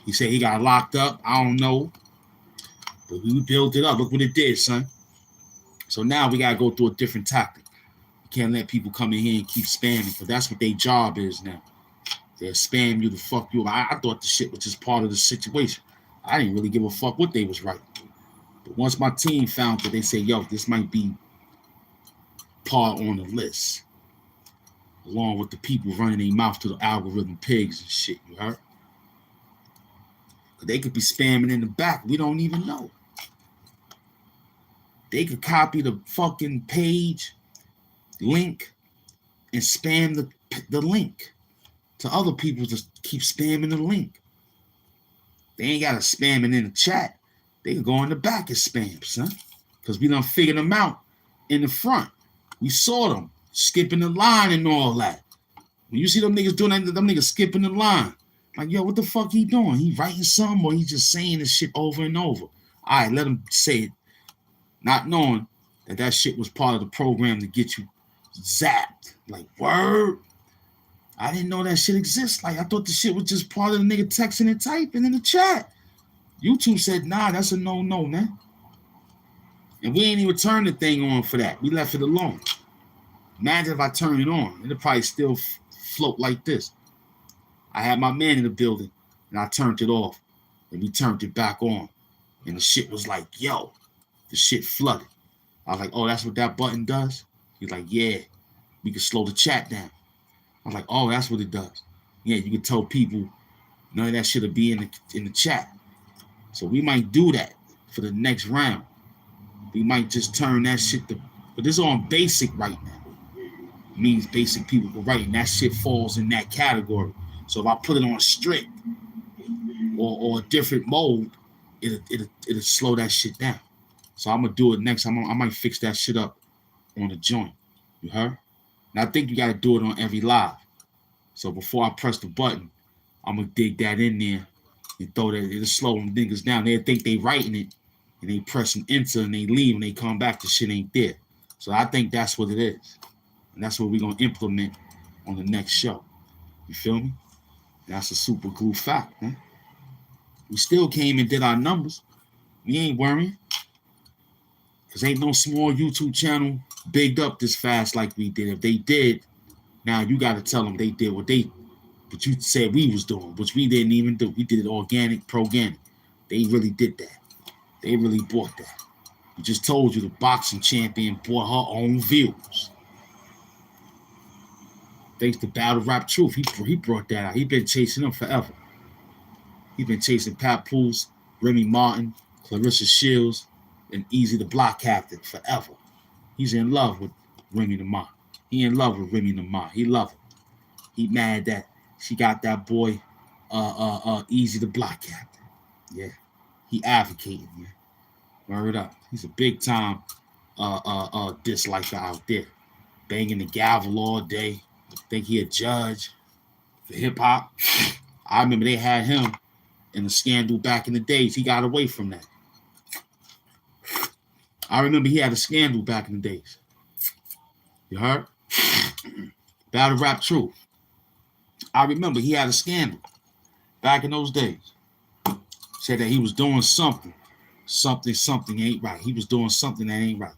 He said he got locked up. I don't know. But we built it up. Look what it did, son. So now we got to go through a different tactic. You can't let people come in here and keep spamming because that's what their job is now. They'll spam you to fuck you up. I thought the shit was just part of the situation. I didn't really give a fuck what they was writing. But once my team found that, they said, yo, this might be part on the list. Along with the people running their mouth to the algorithm pigs and shit, you heard? They could be spamming in the back. We don't even know. They could copy the fucking page link and spam the link to other people to keep spamming the link. They ain't got to spam it in the chat. They can go in the back and spam, son. Because we done figured them out in the front. We saw them skipping the line and all that. When you see them niggas doing that, them niggas skipping the line. Like, yo, what the fuck he doing? He writing something or he just saying this shit over and over? All right, let him say it. Not knowing that shit was part of the program to get you zapped. Like, word? I didn't know that shit exists. Like, I thought the shit was just part of the nigga texting and typing in the chat. YouTube said, nah, that's a no-no, man. And we ain't even turned the thing on for that. We left it alone. Imagine if I turn it on. It'll probably still float like this. I had my man in the building, and I turned it off, and we turned it back on. And the shit was like, yo, the shit flooded. I was like, oh, that's what that button does? He's like, yeah, we can slow the chat down. I was like, oh, that's what it does. Yeah, you can tell people none of that shit will be in the chat. So we might do that for the next round. We might just turn that shit to, but this is on basic right now. It means basic people can write, and that shit falls in that category. So if I put it on strict or a different mode, it'll slow that shit down. So I'm gonna do it next. I might fix that shit up on the joint. You heard? And I think you gotta do it on every live. So before I press the button, I'm gonna dig that in there and throw that. It'll slow them niggas down. They think they writing it and they pressing enter and they leave and they come back. The shit ain't there. So I think that's what it is, and that's what we're gonna implement on the next show. You feel me? That's a super cool fact, man. We still came and did our numbers. We ain't worrying. Because ain't no small YouTube channel bigged up this fast like we did. If they did, now you got to tell them they did what you said we was doing, which we didn't even do. We did it organic, pro-organic. They really did that. They really bought that. We just told you the boxing champion bought her own views. Thanks to Battle Rap Truth, he brought that out. He been chasing them forever. He been chasing Pat Pools, Remy Martin, Clarissa Shields, and Easy the Block Captain forever. He's in love with Remy the Ma. He in love with Remy the Ma. He love her. He mad that she got that boy Easy the Block Captain. Yeah. He advocated, man. Word up. He's a big time disliker out there. Banging the gavel all day. Think he a judge for hip hop. I remember they had him in the scandal back in the days. He got away from that. I remember he had a scandal back in the days. You heard? Battle Rap Truth. I remember he had a scandal back in those days. Said that he was doing something ain't right. He was doing something that ain't right.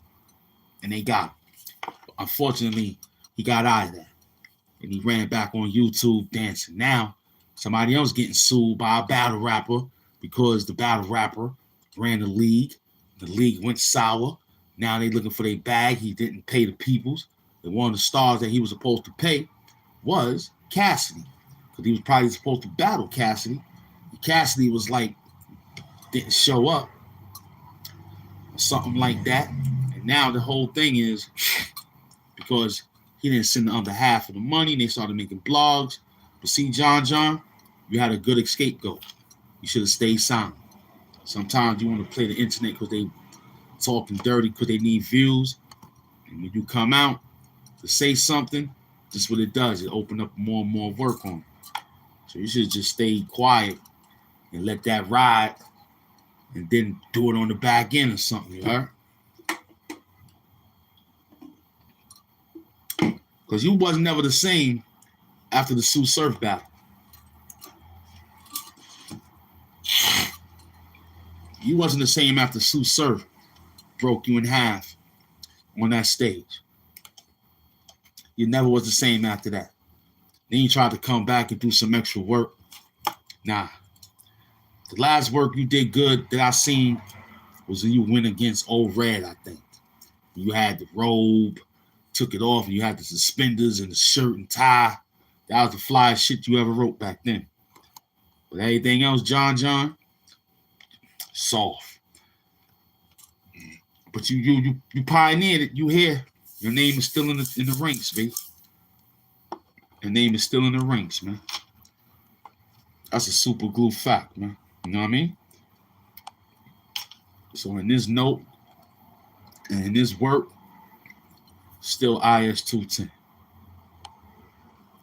And they got him. Unfortunately, he got out of that. And he ran back on YouTube dancing. Now, somebody else getting sued by a battle rapper because the battle rapper ran the league. The league went sour. Now they looking for their bag. He didn't pay the peoples. And one of the stars that he was supposed to pay was Cassidy. Because he was probably supposed to battle Cassidy. And Cassidy was like, didn't show up. Or something like that. And now the whole thing is because he didn't send the other half of the money. And they started making blogs. But see, John, you had a good scapegoat. You should have stayed silent. Sometimes you want to play the internet because they talking dirty because they need views. And when you come out to say something, this is what it does. It open up more and more work on it. So you should just stay quiet and let that ride and then do it on the back end or something, you heard? Because you wasn't never the same after the Sue Surf battle. You wasn't the same after Sue Surf broke you in half on that stage. You never was the same after that. Then you tried to come back and do some extra work. Nah. The last work you did good that I seen was when you went against Old Red, I think. You had the robe, took it off, and you had the suspenders and the shirt and tie. That was the flyest shit you ever wrote back then. But everything else, John, soft. But you pioneered it. You here. Your name is still in the ranks, baby. Your name is still in the ranks, man. That's a super glue fact, man. You know what I mean? So in this note and in this work, still IS 210.